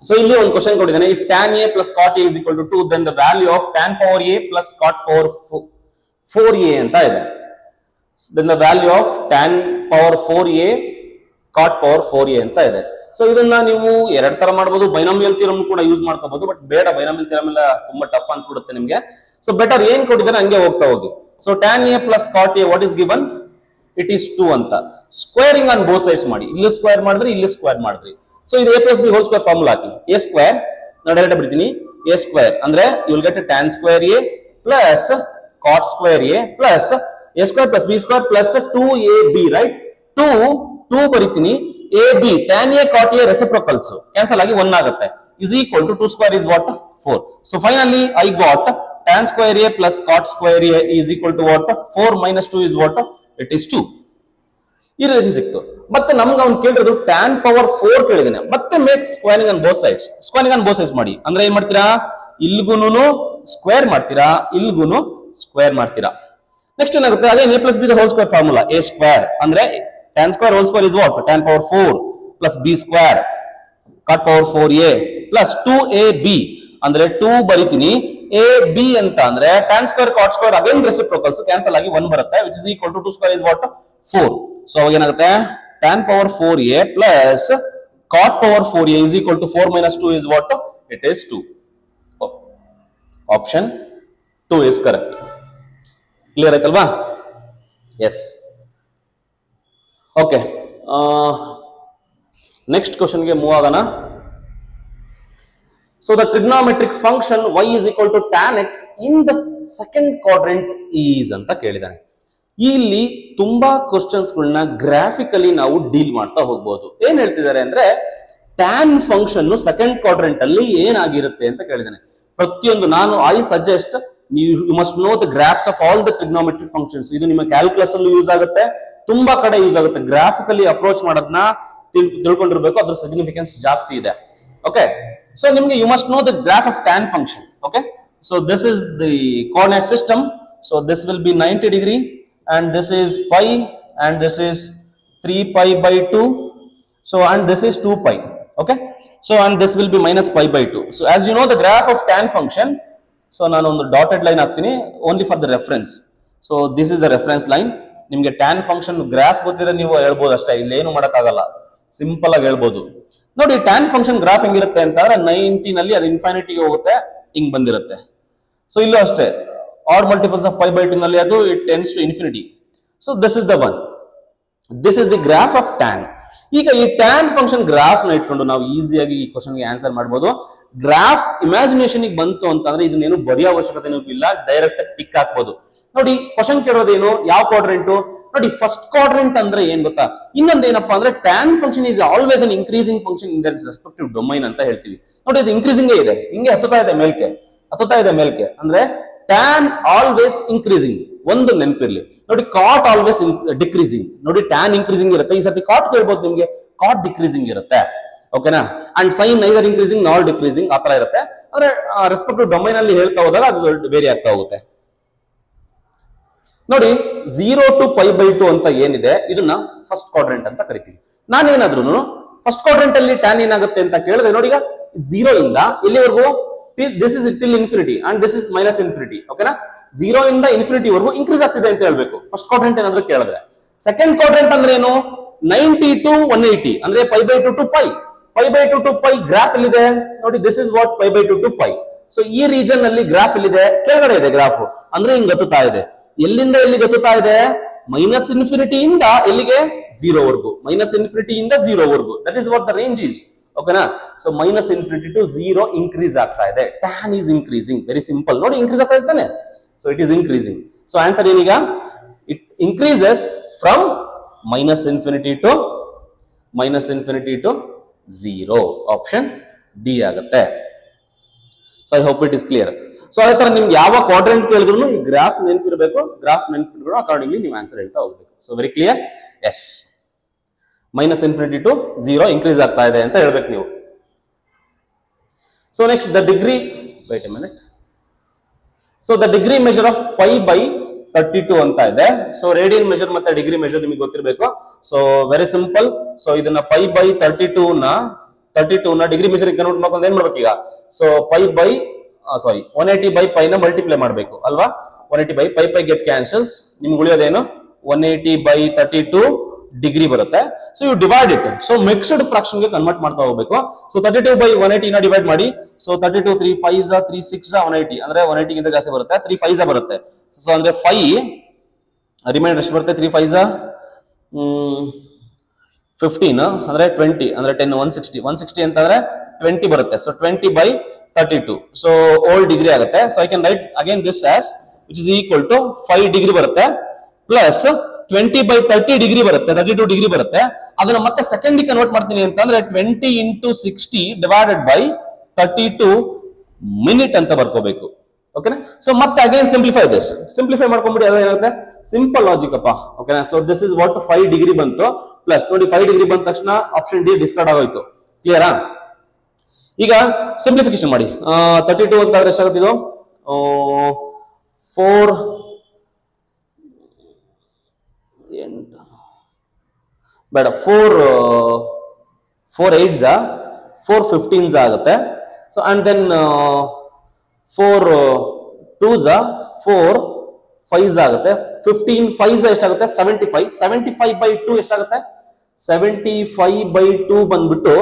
Speaker 1: ಸೊ ಇಲ್ಲಿ ಒಂದು ಕ್ವಶನ್ ಕೊಟ್ಟಿದ್ದೇನೆ. If tan a plus cot a is equal to 2, then the value of tan power a plus cot power 4a ಅಂತ ಇದೆ. Then the value of tan power 4a cot power 4a ಅಂತ ಇದೆ. So ಇದನ್ನ ನೀವು ಎರಡ್ ತರ ಮಾಡಬಹುದು. Binomial theorem ಕೂಡ ಯೂಸ್ ಮಾಡ್ಕೋಬಹುದು. ಬಟ್ ಬೇಡ, ಬೈನಾಮಿಯಲ್ ಥಿಯರಮ್ ಎಲ್ಲ ತುಂಬಾ ಟಫ್ ಅನ್ಸ್ಬಿಡುತ್ತೆ ನಿಮ್ಗೆ. ಸೊ ಬೆಟರ್ ಏನ್ ಕೊಟ್ಟಿದ್ದಾರೆ ಹಂಗೆ ಹೋಗ್ತಾ ಹೋಗಿ. So tan a plus cot a what is given? It is 2 ಅಂತ. ಸ್ಕ್ವೇರಿಂಗ್ ಆನ್ ಬೋತ್ ಸೈಡ್ಸ್ ಮಾಡಿ. ಇಲ್ಲಿ ಸ್ಕ್ವೇರ್ ಮಾಡಿದ್ರಿ, ಇಲ್ಲಿ ಸ್ಕ್ವೇರ್ ಮಾಡಿದ್ರಿ. ಸೊ ಇದು a plus b whole square formula ಹಾಕಿ. a ಸ್ಕ್ವೇರ್ ನಾನು ಡೈರೆಕ್ಟ್ ಬಿಡ್ತೀನಿ. a ಸ್ಕ್ವೇರ್ ಅಂದ್ರೆ you will get tan square a plus cot square a plus a square plus b square plus 2ab, right? 2 ಬರೀತೀನಿ. ab tan a cot a reciprocals cancel ಆಗಿ 1 ಆಗುತ್ತೆ. is equal to 2 square is what? 4. So finally I got tan square a plus cot square a is equal to what? 4 minus 2 is what? It is 2. ಈ relation ಸಿಕ್ತು. ಮತ್ತೆ ನಮ್ಗೆ ಅವ್ನು ಕೇಳಿರೋದು tan power 4 ಕೇಳಿದಾನೆ. ಮತ್ತೆ make squaring on both sides. Squaring on both sides ಮಾಡಿ ಅಂದ್ರೆ ಏನ್ ಮಾಡ್ತೀರಾ? ಇಲ್ಗೂನು ಸ್ಕ್ವೇರ್ ಮಾಡ್ತೀರಾ, ಇಲ್ಗೂನು ಸ್ಕ್ವೇರ್ ಮಾಡ್ತೀರಾ. ನೆಕ್ಸ್ಟ್ ಏನಾಗುತ್ತೆ? ಅದೇ a plus b the whole square formula. a square ಅಂದ್ರೆ tan square whole square is what? tan power 4 plus b square cot power 4a plus 2ab ಅಂದ್ರೆ 2 ಬರಿತೀನಿ. ab ಅಂತ ಅಂದ್ರೆ tan square cot square again reciprocals cancel ಆಗಿ 1 ಬರುತ್ತೆ, which is equal to 2 square is what? 4. So ಅವಾಗ ಏನಾಗುತ್ತೆ? tan power 4a plus cot power 4a is equal to 4 minus 2 is what? It is 2. Option 2 is correct. Clear ಆಯ್ತಲ್ವಾ? Yes. Okay. Next question ಗೆ move ಆಗೋಣ. So the trigonometric function y is equal to tan x in the second quadrant is ಅಂತ ಕೇಳಿದಾನೆ. ಇಲ್ಲಿ ತುಂಬಾ questions ಗಳನ್ನ graphically ನಾವು deal ಮಾಡ್ತಾ ಹೋಗ್ಬೋದು. ಏನ್ ಹೇಳ್ತಿದ್ದಾರೆ ಅಂದ್ರೆ tan ಫಂಕ್ಷನ್ ಸೆಕೆಂಡ್ ಕ್ವಾಡ್ರೆಂಟ್ ಅಲ್ಲಿ ಏನಾಗಿರುತ್ತೆ ಅಂತ ಕೇಳಿದಾನೆ. ಪ್ರತಿಯೊಂದು ನಾನು I suggest you must know the graphs of all the trigonometric functions. ಇದು ನಿಮ್ಮ ಕ್ಯಾಲ್ಕುಲಸ್ ಅಲ್ಲೂ ಯೂಸ್ ಆಗುತ್ತೆ, ತುಂಬಾ ಕಡೆ ಯೂಸ್ ಆಗುತ್ತೆ. ಗ್ರಾಫಿಕಲಿ ಅಪ್ರೋಚ್ ಮಾಡೋದನ್ನ ತಿಳ್ಕೊಂಡಿರ್ಬೇಕು, ಅದ್ರ ಸಿಗ್ನಿಫಿಕೆನ್ಸ್ ಜಾಸ್ತಿ ಇದೆ. ಓಕೆ, ಸೊ ನಿಮ್ಗೆ you must know the graph of tan function. Okay, so this is the coordinate system. So this will be 90 degree and this is pi and this is 3 pi by 2. So and this is 2 pi. Okay, so and this will be minus pi by 2. So as you know the graph of tan function, so ನಾನು ಒಂದು dotted line ಹಾಕ್ತೀನಿ only for the reference. So this is the reference line. ನಿಮಗೆ tan function graph ಗೊತ್ತಿದ್ರೆ ನೀವು ಹೇಳ್ಬೋದು ಅಷ್ಟೇ, ಇಲ್ಲಿ ಏನು ಮಾಡಕ್ಕಾಗಲ್ಲ, ಸಿಂಪಲ್ ಆಗಿ ಹೇಳ್ಬೋದು. ನೋಡಿ tan function ಗ್ರಾಫ್ ಹೆಂಗಿರುತ್ತೆ ಅಂತಂದ್ರೆ 90 ನಲ್ಲಿ ಅದು ಇನ್ಫಿನಿಟಿಗೆ ಹೋಗುತ್ತೆ, ಹಿಂಗ್ ಬಂದಿರುತ್ತೆ. ಸೊ ಇಲ್ಲೂ ಅಷ್ಟೇ odd multiples of pi by 2 ನಲ್ಲಿ ಅದು it tends to infinity. So this is the one. This is the graph of tan. ಈಗ ಈ tan ಫಂಕ್ಷನ್ ಗ್ರಾಫ್ ನ ಇಟ್ಕೊಂಡು ನಾವು ಈಸಿಯಾಗಿ ಈ ಕ್ವಶನ್ ಗೆ ಆನ್ಸರ್ ಮಾಡಬಹುದು. ಗ್ರಾಫ್ ಇಮ್ಯಾಜಿನೇಷನ್ ಗೆ ಬಂತು ಅಂತಂದ್ರೆ ಇದನ್ನೇನು ಬರೆಯೋ ಅವಶ್ಯಕತೆ ಇಲ್ಲ, ಡೈರೆಕ್ಟ್ ಟಿಕ್ ಹಾಕ್ಬಹುದು. ನೋಡಿ ಕ್ವಶನ್ ಕೇಳೋದೇನು, ಯಾವ ಕ್ವಾಡ್ರೆಂಟ್? ನೋಡಿ ಫಸ್ಟ್ ಕ್ವಾಡ್ರೆಂಟ್ ಅಂದ್ರೆ ಏನ್ ಗೊತ್ತಾ, ಇನ್ನೊಂದು ಏನಪ್ಪಾ ಅಂದ್ರೆ tan function is always an increasing function in that respective domain ಅಂತ ಹೇಳ್ತೀವಿ. ನೋಡಿ ಇದು ಇನ್ಕ್ರೀಸಿಂಗ್ ಇದೆ, ಹಿಂಗೆ ಹತ್ತುತ್ತಾ ಇದೆ ಮೇಲ್ಕೆ ಅಂದ್ರೆ tan ಆಲ್ವೇಸ್ ಇನ್ಕ್ರೀಸಿಂಗ್. ಒಂದು ನೆನಪಿರ್ಲಿ ನೋಡಿ, ಕಾಟ್ ಆಲ್ವೇಸ್ ಡಿಕ್ರೀಸಿಂಗ್. ನೋಡಿ tan ಇನ್ಕ್ರೀಸಿಂಗ್ ಇರುತ್ತೆ, ಈ ಸರ್ತಿ ಕಾಟ್ ಕೇಳ್ಬೋದು ನಿಮ್ಗೆ, ಕಾಟ್ ಡಿಕ್ರೀಸಿಂಗ್ ಇರುತ್ತೆ. ಓಕೆನಾ, and sine neither increasing not decreasing ಆ ತರ ಇರುತ್ತೆ. ಅಂದ್ರೆ ರೆಸ್ಪೆಕ್ಟಿವ್ ಡೊಮೈನ್ ಅಲ್ಲಿ ಹೇಳ್ತಾ ಹೋದಾಗ ಅದು ವೇರಿ ಆಗ್ತಾ ಹೋಗುತ್ತೆ. ನೋಡಿ 0 to pi by 2 ಅಂತ ಏನಿದೆ ಇದನ್ನ ಫಸ್ಟ್ ಕ್ವಾಡ್ರೆಂಟ್ ಅಂತ ಕರಿತೀವಿ. ನಾನೇನಾದ್ರೂ ಫಸ್ಟ್ ಕ್ವಾಡ್ರೆಂಟ್ ಅಲ್ಲಿ tan ಏನಾಗುತ್ತೆ ಅಂತ ಕೇಳಿದ್ರೆ ನೋಡಿ, ಈಗ 0 ಇಂದ ಇಲ್ಲಿವರೆಗೂ this is till infinity and this is minus infinity. ಓಕೆನಾ, 0 ಇಂದ ಇನ್ಫಿನಿಟಿ ವರೆಗೂ ಇನ್ಕ್ರೀಸ್ ಆಗ್ತಿದೆ ಅಂತ ಹೇಳ್ಬೇಕು ಫಸ್ಟ್ ಕ್ವಾಡ್ರೆಂಟ್ ಏನಾದ್ರೂ ಕೇಳಿದ್ರೆ. ಸೆಕೆಂಡ್ ಕ್ವಾಡ್ರೆಂಟ್ ಅಂದ್ರೆ ಏನು, 90 to 180 ಅಂದ್ರೆ pi by 2 to pi. pi by 2 to pi graph ಎಲ್ಲಿದೆ ನೋಡಿ, this is what pi by 2 to pi. So ಈ ರೀಜನ್ ಅಲ್ಲಿ ಗ್ರಾಫ್ ಎಲ್ಲಿದೆ, ಕೆಳಗಡೆ ಇದೆ ಗ್ರಾಫ್, ಅಂದ್ರೆ ಹಿಂಗ್ ಗತ್ತುತ್ತಾ ಇದೆ. ಎಲ್ಲಿಂದ ಎಲ್ಲಿ ಗತ್ತುತ್ತಾ ಇದೆ, ಮೈನಸ್ ಇನ್ಫಿನಿಟಿ ಇಂದ ಎಲ್ಲಿಗೆ, 0 ವರೆಗೂ. ಮೈನಸ್ ಇನ್ಫಿನಿಟಿ ಇಂದ 0 ವರೆಗೂ, that is what the range is. ಓಕೆನಾ, so minus infinity to 0 increase ಆಗ್ತಾ ಇದೆ. tan is increasing, very simple. ನೋಡಿ ಇನ್ಕ್ರೀಸ್ ಆಗ್ತಾ ಇರ್ತಾನೆ, so it is increasing. So answer ಏನೀಗ it increases from -∞ to 0. Option D ಆಗುತ್ತೆ. So I hope it is clear. So ಅದೇ ತರ ನಿಮ್ಗೆ ಯಾವ ಕ್ವಾಡ್ರೆಂಟ್ ಕೇಳಿದ್ರು ಈ ಗ್ರಾಫ್ ನೆನಪಿರಬೇಕು, ಗ್ರಾಫ್ ನೆನಪಿಟ್ಕೊಂಡು ಅಕಾರ್ಡಿಂಗ್ಲಿ ನೀವು ಆನ್ಸರ್ ಹೇಳ್ತಾ ಹೋಗ್ಬೇಕು. So very clear. S, -∞ to 0 increase ಆಗ್ತಾ ಇದೆ ಅಂತ ಹೇಳ್ಬೇಕು ನೀವು. So next the degree, wait a minute. So the degree measure of pi by 32 ಅಂತ ಇದೆ. ಸೊ ರೇಡಿಯನ್ ಮೆಜರ್ ಮತ್ತೆ ಡಿಗ್ರಿ ಮೆಜರ್ ನಿಮಗೆ ಗೊತ್ತಿರಬೇಕು. So very simple. ಸೊ ಇದನ್ನ ಪೈ ಬೈ 32 ನ ಡಿಗ್ರಿ ಮೆಜರ್ ಕನ್ವರ್ಟ್ ಮಾಡ್ಕೊಂಡು ಏನ್ ಮಾಡ್ಬೇಕು ಈಗ? So pi by 180 by pi ನ ಮಲ್ಟಿಪ್ಲೈ ಮಾಡಬೇಕು ಅಲ್ವಾ? 180 ಬೈ ಪೈ ಗೆಟ್ ಕ್ಯಾನ್ಸಲ್ಸ್. ನಿಮ್ಗೆ ಉಳಿಯೋದೇನು? 180 ಬೈ 32 ಡಿಗ್ರಿ ಬರುತ್ತೆ. So you divide it. So mixed fraction ಗೆ ಕನ್ವರ್ಟ್ ಮಾಡ್ತಾ ಹೋಗ್ಬೇಕು. ಸೊ 32 ಬೈ 180 ನ ಡಿವೈಡ್ ಮಾಡಿ. ಸೊ 32 3 5 3 6 180 ಅಂದ್ರೆ 180 ಗಿಂತ ಜಾಸ್ತಿ ಬರುತ್ತೆ. 3 5 ಬರುತ್ತೆ. ಸೊ ಅಂದ್ರೆ 5 ರಿಮೈಂಡರ್ ಎಷ್ಟು ಬರುತ್ತೆ? 3 5 15 ಅಂದ್ರೆ 20 ಅಂದ್ರೆ 10 160 ಅಂತಂದ್ರೆ 20 ಬರುತ್ತೆ. So 20 by 32 so old degree ಆಗುತ್ತೆ. So I can write again this as which is equal to 5 degree ಬರುತ್ತೆ ಪ್ಲಸ್ 20 ಬೈ 30 ಡಿಗ್ರಿ ಬರುತ್ತೆ, 32 ಡಿಗ್ರಿ ಬರುತ್ತೆ. ಅದನ್ನ ಮತ್ತೆ ಸೆಕೆಂಡ್ ಕನ್ವರ್ಟ್ ಮಾಡ್ತೀನಿ ಅಂತಂದ್ರೆ 20 ಇಂಟು 60 ಡಿವೈಡೆಡ್ ಬೈ 32 ಮಿನಿಟ್ ಅಂತ ಬರ್ಕೋಬೇಕು. ಓಕೆನಾ? ಸೊ ಮತ್ತೆ ಅಗೇನ್ ಸಿಂಪ್ಲಿಫೈ ದಿಸ್, ಸಿಂಪ್ಲಿಫೈ ಮಾಡ್ಕೊಂಡ್ಬಿಡಿ. ಅದೇನಾಗುತ್ತೆ? ಸಿಂಪಲ್ ಲಾಜಿಕ್ ಅಪ್ಪ. ಓಕೆನಾ? So this is what 5 degree ಬಂತು ಪ್ಲಸ್ ನೋಡಿ 5 ಡಿಗ್ರಿ ಬಂದ ತಕ್ಷಣ ಆಪ್ಷನ್ ಡಿ ಡಿಸ್ಕಾರ್ಡ್ ಆಗೋಯ್ತು. ಕ್ಲಿಯರಾ? ಈಗ ಸಿಂಪ್ಲಿಫಿಕೇಶನ್ ಮಾಡಿ. 32 ಅಂತ ಆದ್ರೆ ಎಷ್ಟಾಗುತ್ತೆ? ಇದು 4 ಬೇಡ 4 8s 4 15s ಆಗುತ್ತೆ. So and then 4 2s 4 5s ಆಗುತ್ತೆ. 15 5s ಎಷ್ಟಾಗುತ್ತೆ? 75. 75 ಬೈ 2 ಎಷ್ಟಾಗುತ್ತೆ? 75 ಬೈ 2 ಬಂದ್ಬಿಟ್ಟು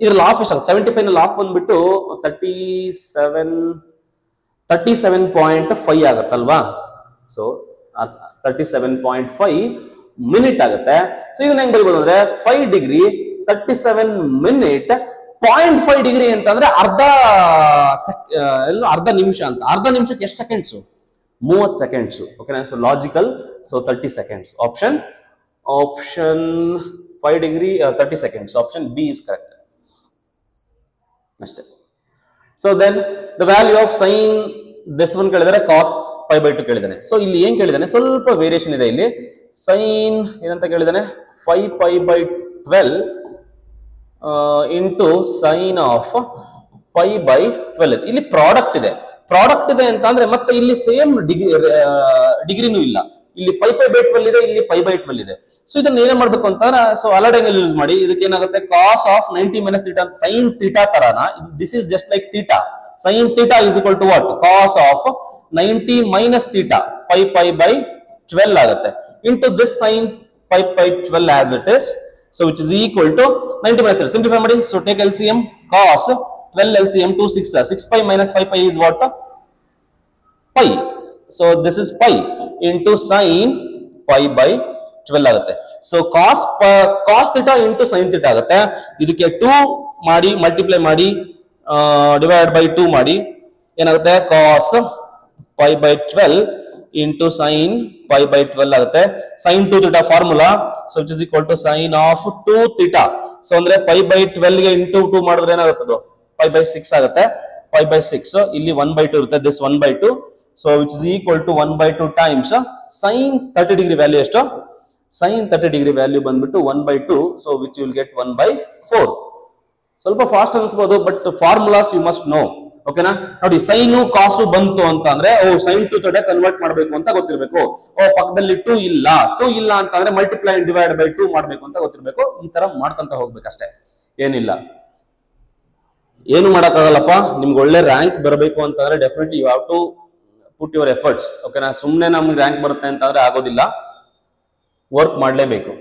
Speaker 1: ಇದ್ರ ಲಾಫ್ ಎಷ್ಟಾಗುತ್ತೆ? 75 ನ ಲಾಫ್ ಬಂದ್ಬಿಟ್ಟು 37.5 ಆಗುತ್ತಲ್ವಾ? ಸೊ 37.5 ಮಿನಿಟ್ ಆಗುತ್ತೆ. ಸೊ ಇದನ್ನ ಹೆಂಗ್ ಬರೀಬಹುದು ಅಂದ್ರೆ 5 ಡಿಗ್ರಿ 37 ಮಿನಿಟ್ 0.5 ಡಿಗ್ರಿ ಅಂತಂದ್ರೆ ಅರ್ಧ ನಿಮಿಷ ಅಂತ. ಅರ್ಧ ನಿಮಿಷಕ್ಕೆ ಎಷ್ಟು ಸೆಕೆಂಡ್ಸ್? 30 ಸೆಕೆಂಡ್ಸ್. ಓಕೆನಾ? So logical. So 30 seconds. Option 5 degree 30 seconds. Option B is correct. ಅಷ್ಟೇ. So then the value of sine this one ಕೇಳಿದರೆ ಕಾಸ್ ಪೈ ಬೈ 2 ಕೇಳಿದಾನೆ. ಸೊ ಇಲ್ಲಿ ಏನ್ ಕೇಳಿದಾನೆ? ಸ್ವಲ್ಪ ವೇರಿಯೇಷನ್ ಇದೆ ಇಲ್ಲಿ. ಸೈನ್ ಏನಂತ ಕೇಳಿದಾನೆ? 5 pi by 12 into sine of pi by 12. ಇಲ್ಲಿ ಪ್ರಾಡಕ್ಟ್ ಇದೆ ಅಂತ ಅಂದ್ರೆ ಮತ್ತೆ ಇಲ್ಲಿ ಸೇಮ್ ಡಿಗ್ರಿನೂ ಇಲ್ಲ. ಇಲ್ಲಿ 5 ಪೈ ಬೈ 12 ಇದೆ, ಇಲ್ಲಿ ಪೈ ಬೈ 12 ಇದೆ. ಸೊ ಇದನ್ನ ಏನೇ ಮಾಡ್ಬೇಕು ಅಂತಂದ್ರೆ ಸೊ ಅಲರ್ಟ್ ಆಂಗಲ್ ಯೂಸ್ ಮಾಡಿ. ಇದಕ್ಕೆ ಏನಾಗುತ್ತೆ? Cos of 90 minus theta sine theta ತರಾನ this is just like theta. Sine theta is equal to what? Cos of 90 minus theta pi by 12 ಆಗುತ್ತೆ into this sin pi by 12 as it is. So which is equal to 90 minus 3. Simplify ಮಾಡಿ. So take LCM. Cos 12 LCM 2 6 pi minus 5 pi is what? Pi. So this is pi into sin pi by 12 ಆಗುತ್ತೆ. So cos theta into sin theta ಆಗುತ್ತೆ. ಇದಕ್ಕೆ 2 ಮಾಡಿ multiply ಮಾಡಿ divide by 2 ಮಾಡಿ ಏನಾಗುತ್ತೆ? cos pi by 12 into sin pi by 12 ಆಗುತ್ತೆ. sin 2 theta formula. So which is equal to sin of 2 theta. So ಅಂದ್ರೆ pi by 12 ಗೆ into 2 ಮಾಡಿದ್ರೆ ಏನಾಗುತ್ತೆ? pi by 6 ಆಗುತ್ತೆ. pi by 6 ಇಲ್ಲಿ 1 by 2 ಇರುತ್ತೆ. this 1 by 2. So which is equal to 1 by 2 times sin 30 degree value ಎಷ್ಟು? sin 30 degree value ಬಂದ್ಬಿಟ್ಟು 1 by 2. So which you will get 1 by 4. ಸ್ವಲ್ಪ ಫಾಸ್ಟ್ ಅನ್ಸ್ಬೋದು but formulas you must know. ಓಕೆನಾ? ನೋಡಿ sign ಕಾಸು ಬಂತು ಅಂತ ಅಂದ್ರೆ ಸೈನ್ ಟು ಥೀಟಾ ಕನ್ವರ್ಟ್ ಮಾಡಬೇಕು ಅಂತ ಗೊತ್ತಿರಬೇಕು. ಪಕ್ಕದಲ್ಲಿ 2 ಇಲ್ಲ ಅಂತ ಅಂದ್ರೆ ಮಲ್ಟಿಪ್ಲೈ ಡಿವೈಡ್ ಬೈ 2 ಮಾಡಬೇಕು ಅಂತ ಗೊತ್ತಿರಬೇಕು. ಈ ತರ ಮಾಡ್ಕೊಂತ ಹೋಗ್ಬೇಕಷ್ಟೇ, ಏನಿಲ್ಲ. ಏನು ಮಾಡಕ್ಕಾಗಲ್ಲಪ್ಪ. ನಿಮ್ಗೆ ಒಳ್ಳೆ ರ್ಯಾಂಕ್ ಬರಬೇಕು ಅಂತಂದ್ರೆ definitely you have to put your efforts. ಓಕೆನಾ? ಸುಮ್ಮನೆ ನಮ್ಗೆ ರ್ಯಾಂಕ್ ಬರುತ್ತೆ ಅಂತಂದ್ರೆ ಆಗೋದಿಲ್ಲ, ವರ್ಕ್ ಮಾಡಲೇಬೇಕು.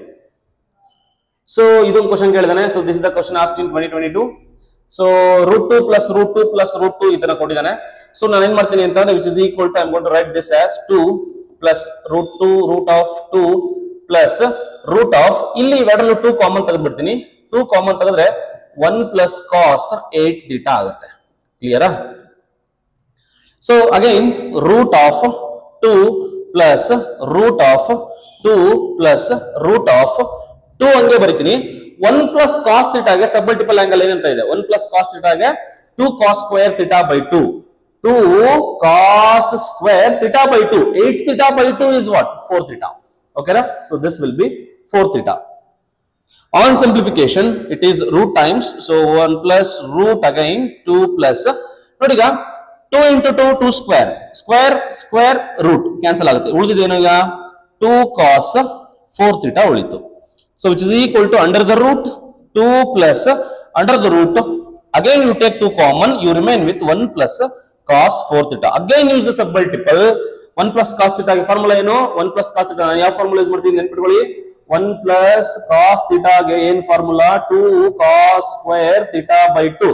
Speaker 1: ಸೊ ಇದೊಂದು ಕ್ವಶನ್ ಕೇಳಿದಾನೆ. So this is the question asked in 2022. So √2 plus √2 plus √2 ಈ ತರ ಕೊಟ್ಟಿದ್ದಾನೆ. ಸೊ ನಾನು ಏನ್ ಮಾಡ್ತೀನಿ ಅಂತಂದ್ರೆ which is equal to I am going to write this as 2 plus √2 root of 2 plus root of ಇಲ್ಲಿ ಇವೆರಡಲ್ಲೂ 2 ಕಾಮನ್ ತೆಗೆದ್ಬಿಡ್ತೀನಿ. 2 ಕಾಮನ್ ತೆಗೆದ್ರೆ 1 ಪ್ಲಸ್ ಕಾಸ್ 8 ಥೀಟಾ ಆಗುತ್ತೆ. ಕ್ಲಿಯರಾ? So again root of 2 plus root of 2 plus root of 2 ಹಂಗೆ ಬರೀತೀನಿ. 1 plus cos ಥೀಟಾಗೆ sub multiple angle ಏನಂತ ಇದೆ? 1 ಪ್ಲಸ್ ಕಾಸ್ ಥೀಟಾಗೆ 2 cos square theta by 2. 2 cos square theta by 2. 8 theta by 2 is what? 4 theta. Okay, na? So this will be 4 theta. On simplification, it is root times. So 1 plus root again 2 plus. Nodiga 2 into 2, 2 square. Square, square, root. Cancel ಆಗುತ್ತೆ. ಉಳಿದಿದ್ದೇನು ಈಗ? 2 cos 4 theta ಉಳಿತು. So which is equal to under the root 2 plus under the root. Again you take 2 common. You remain with 1 plus cos 4 theta. Again use the submultiple. 1 plus cos theta ಗೆ formula ಏನು? 1 plus cos theta ನಾನು ಯಾವ formula use ಮಾಡ್ತೀನಿ ನೆನಪಿಟ್ಕೊಳ್ಳಿ. 1 plus cos theta ಗೆ ಏನು formula? 2 cos square theta by 2.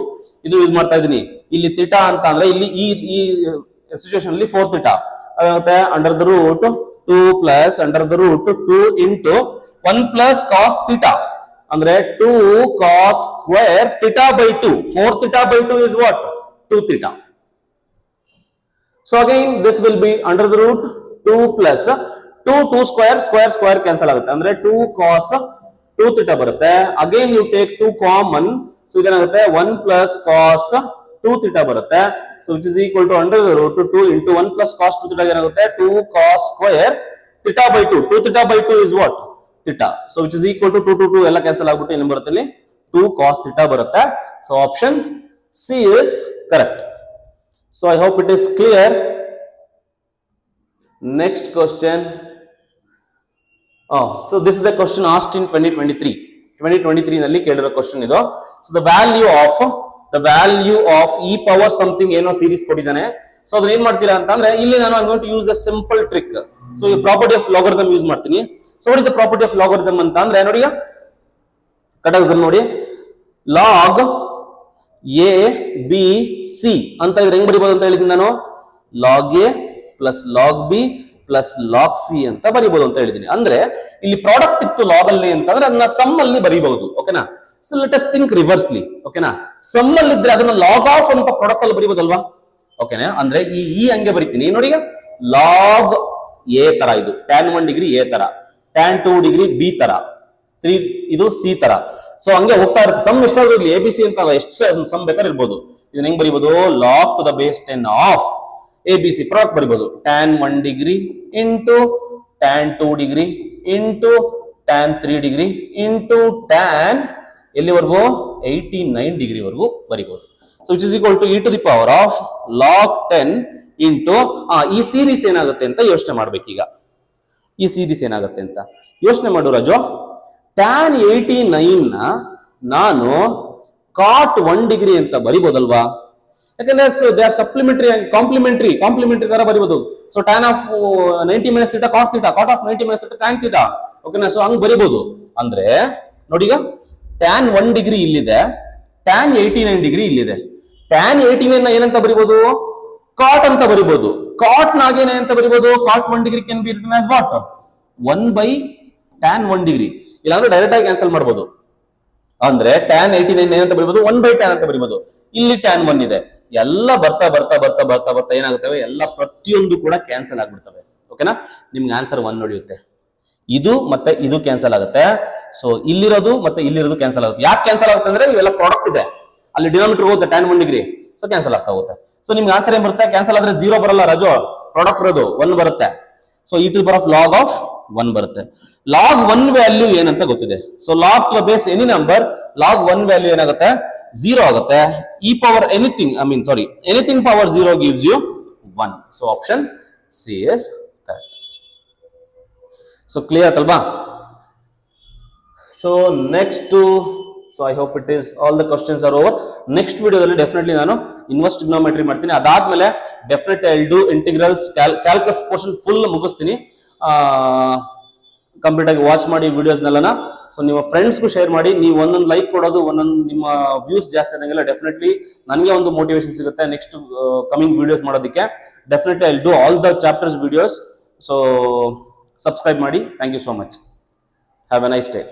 Speaker 1: ಇದು use ಮಾಡ್ತಾ ಇದ್ದೀನಿ. ಇಲ್ಲಿ theta ಅಂತ ಅಂದ್ರೆ ಇಲ್ಲಿ ಈ ಸಿಚುಯೇಷನ್ ಅಲ್ಲಿ 4 theta ಆಗುತ್ತೆ. Under the root 2 plus under the root 2 into 1 plus cos theta ಅಂದ್ರೆ 2 cos square theta by 2. 4 theta by 2 is what? 2 theta. So again this will be under the root 2 plus 2 square, square square cancel ಆಗುತ್ತೆ. ಅಂದ್ರೆ 2 cos 2 theta ಬರುತ್ತೆ. Again you take 2 common. So ಇದೇನಾಗುತ್ತೆ? 1 plus cos 2 theta ಬರುತ್ತೆ. So which is equal to under the root 2 into 1 plus cos 2 theta ಏನಾಗುತ್ತೆ? 2 cos square theta by 2. 2 theta by 2 is what? Theta. So which is equal to 2 ಎಲ್ಲ cancel ಆಗ್ಬಿಟ್ಟು ಏನು ಬರುತ್ತೆ ಇಲ್ಲಿ? 2 cos theta ಬರುತ್ತೆ. So option C is correct. So I hope it is clear. Next question. So this is the question asked in 2023. 2023 ನಲ್ಲಿ ಕೇಳಿರೋ question ಇದು. So the value of e power something ಏನೋ series ಕೊಟ್ಟಿದ್ದಾನೆ. So ಅದನ್ನ ಏನ್ ಮಾಡ್ತೀರಾ ಅಂತಂದ್ರೆ ಇಲ್ಲಿ ನಾನು I'm going to use a simple trick. So ಈ ಪ್ರಾಪರ್ಟಿ ಆಫ್ ಲಾಗರಿಥಮ್ ಯೂಸ್ ಮಾಡ್ತೀನಿ. So what is the property of logarithm ಅಂತ ಅಂದ್ರೆ ನೋಡಿ ಕಟಾಕ್ಸ್ ನೋಡಿ log a b c ಅಂತ ಇದ್ರೆ ಹೆಂಗ್ ಬರಿಬಹುದು ಅಂತ ಹೇಳಿದ್ದೀನಿ ನಾನು. log a plus log b plus log c ಅಂತ ಬರಿಬಹುದು ಅಂತ ಹೇಳಿದ್ದೀನಿ. ಅಂದ್ರೆ ಇಲ್ಲಿ ಪ್ರಾಡಕ್ಟ್ ಇತ್ತು ಲಾಗ್ ಅಲ್ಲಿ ಅಂತಂದ್ರೆ ಅದನ್ನ ಸಮ್ ಅಲ್ಲಿ ಬರಿಬಹುದು. ಓಕೆನಾ? So let us think reversely. ಓಕೆನಾ? ಸಮ್ ಅಲ್ಲಿ ಇದ್ರೆ ಅದನ್ನ ಲಾಗ್ ಆಫ್ ಅಂತ ಪ್ರಾಡಕ್ಟ್ ಅಲ್ಲಿ ಬರಿಬಹುದಲ್ವಾ? ಓಕೆನಾ? ಅಂದ್ರೆ ಈ ಹಂಗೆ ಬರಿತೀನಿ ನೋಡಿ. ಲಾಗ್ a ತರ ಇದು tan 1 ಡಿಗ್ರಿ a ತರ, tan 2 ಡಿಗ್ರಿ b ತರ, 3 ಇದು c ತರ. ಸೊ ಹಂಗೆ ಹೋಗ್ತಾ ಇರುತ್ತೆ. ಸಮ್ ಎಷ್ಟಾದ್ರೂ ಇರ್ಲಿ, ಎ ಬಿ ಸಿ ಅಂತ ಎಷ್ಟು ಸಮ್ ಬೇಕಾದ್ರೆ ಇರ್ಬೋದು. ಇದನ್ನ ಹೆಂಗ್ ಬರಿಬಹುದು? Log to the base 10 of A B C product ಬರಿಬಹುದು. tan 1 degree into tan 2 degree into tan 3 degree into tan ಎಲ್ಲಿವರೆಗೂ 89 ಡಿಗ್ರಿ ವರೆಗೂ ಬರಿಬಹುದು. So which is equal to e to the power of log 10 into ಈ series ಏನಾಗುತ್ತೆ ಅಂತ ಯೋಚನೆ ಮಾಡ್ಬೇಕೀಗ. ಈ series ಏನಾಗುತ್ತೆ ಅಂತ ಯೋಚನೆ ಮಾಡು ರಾಜು. tan 89 ನ ನಾನು cot 1 ಡಿಗ್ರಿ ಅಂತ ಬರಿಬಹುದಲ್ವಾ? ಯಾಕಂದ್ರೆ they are supplementary and complementary ತರ ಬರಿಬಹುದು. So tan of 90 minus theta cot theta, cot of 90 minus theta tan theta. ಓಕೆನಾ? ಸೊ ಹಂಗ್ ಬರಿಬಹುದು. ಅಂದ್ರೆ ನೋಡಿ ಈಗ tan 1 ಡಿಗ್ರಿ ಇಲ್ಲಿದೆ, tan 89 ಡಿಗ್ರಿ ಇಲ್ಲಿದೆ. tan 89 ನ ಏನಂತ ಬರಿಬಹುದು? cot ಅಂತ ಬರಿಬಹುದು. cot ನಾಗೇನೆ ಅಂತ ಬರಿಬಹುದು? cot 1 degree can be return as what? 1 by tan 1 degree. ಇಲ್ಲಾಂದ್ರೆ ಡೈರೆಕ್ಟ್ ಆಗಿ ಕ್ಯಾನ್ಸಲ್ ಮಾಡಬಹುದು. ಅಂದ್ರೆ tan 89 ಏನಂತ ಬರಿಬಹುದು? 1 by tan ಅಂತ ಬರಿಬಹುದು. ಇಲ್ಲಿ tan 1 ಇದೆ. ಎಲ್ಲ ಬರ್ತಾ ಏನಾಗುತ್ತವೆ? ಎಲ್ಲ ಪ್ರತಿಯೊಂದು ಕೂಡ ಕ್ಯಾನ್ಸಲ್ ಆಗ್ಬಿಡ್ತವೆ. ಓಕೆನಾ? ನಿಮ್ಗೆ ಆನ್ಸರ್ 1 ನಡೆಯುತ್ತೆ. ಇದು ಮತ್ತೆ ಇದು ಕ್ಯಾನ್ಸಲ್ ಆಗುತ್ತೆ. ಸೊ ಇಲ್ಲಿರೋದು ಮತ್ತೆ ಇಲ್ಲಿರೋದು ಕ್ಯಾನ್ಸಲ್ ಆಗುತ್ತೆ. ಯಾಕೆ ಕ್ಯಾನ್ಸಲ್ ಆಗುತ್ತೆ ಅಂದ್ರೆ ಇವೆಲ್ಲ ಪ್ರಾಡಕ್ಟ್ ಇದೆ, ಅಲ್ಲಿ ಡಿನಾಮಿನೇಟರ್ ಹೋಗುತ್ತೆ tan 1 ಡಿಗ್ರಿ. ಸೊ ಕ್ಯಾನ್ಸಲ್ ಆಗ್ತಾ ಹೋಗುತ್ತೆ. ಸೊ ನಿಮ್ಗೆ ಆನ್ಸರ್ ಏನ್ ಬರುತ್ತೆ? ಕ್ಯಾನ್ಸಲ್ ಆದ್ರೆ 0 ಬರಲ್ಲ ರಾಜು, ಪ್ರಾಡಕ್ಟ್ ಇರೋದು 1 ಬರುತ್ತೆ. So e to the power of log of 1 ಬರುತ್ತೆ. log 1 ವ್ಯಾಲ್ಯೂ ಏನಂತ ಗೊತ್ತಿದೆ. So log to the base any number, log 1 value ಏನಾಗುತ್ತೆ? 0 ಆಗುತ್ತೆ. e power anything power 0 gives you 1. So option C is correct. So clear ಆಯ್ತಲ್ವಾ? So next, so I hope it is all the questions are over. Next ವಿಡಿಯೋದಲ್ಲಿ definitely ನಾನು inverse trigonometry ಮಾಡ್ತೀನಿ. ಅದಾದ್ಮೇಲೆ definite I will do integrals, calculus portion full ಮುಗಿಸ್ತೀನಿ. Complete ಆಗಿ watch ಮಾಡಿ ವಿಡಿಯೋಸ್ನೆಲ್ಲ. So ನಿಮ್ಮ ಫ್ರೆಂಡ್ಸ್ಗೂ share ಮಾಡಿ. ನೀವು ಒಂದೊಂದು ಲೈಕ್ ಕೊಡೋದು, ಒಂದೊಂದು ನಿಮ್ಮ ವ್ಯೂಸ್ ಜಾಸ್ತಿ ಆದಂಗೆಲ್ಲ ಡೆಫಿನೆಟ್ಲಿ ನನಗೆ ಒಂದು ಮೋಟಿವೇಶನ್ ಸಿಗುತ್ತೆ ನೆಕ್ಸ್ಟ್ ಕಮಿಂಗ್ ವಿಡಿಯೋಸ್ ಮಾಡೋದಕ್ಕೆ. Definitely I will do all the chapters videos. So subscribe ಮಾಡಿ. Thank you so much. Have a nice day.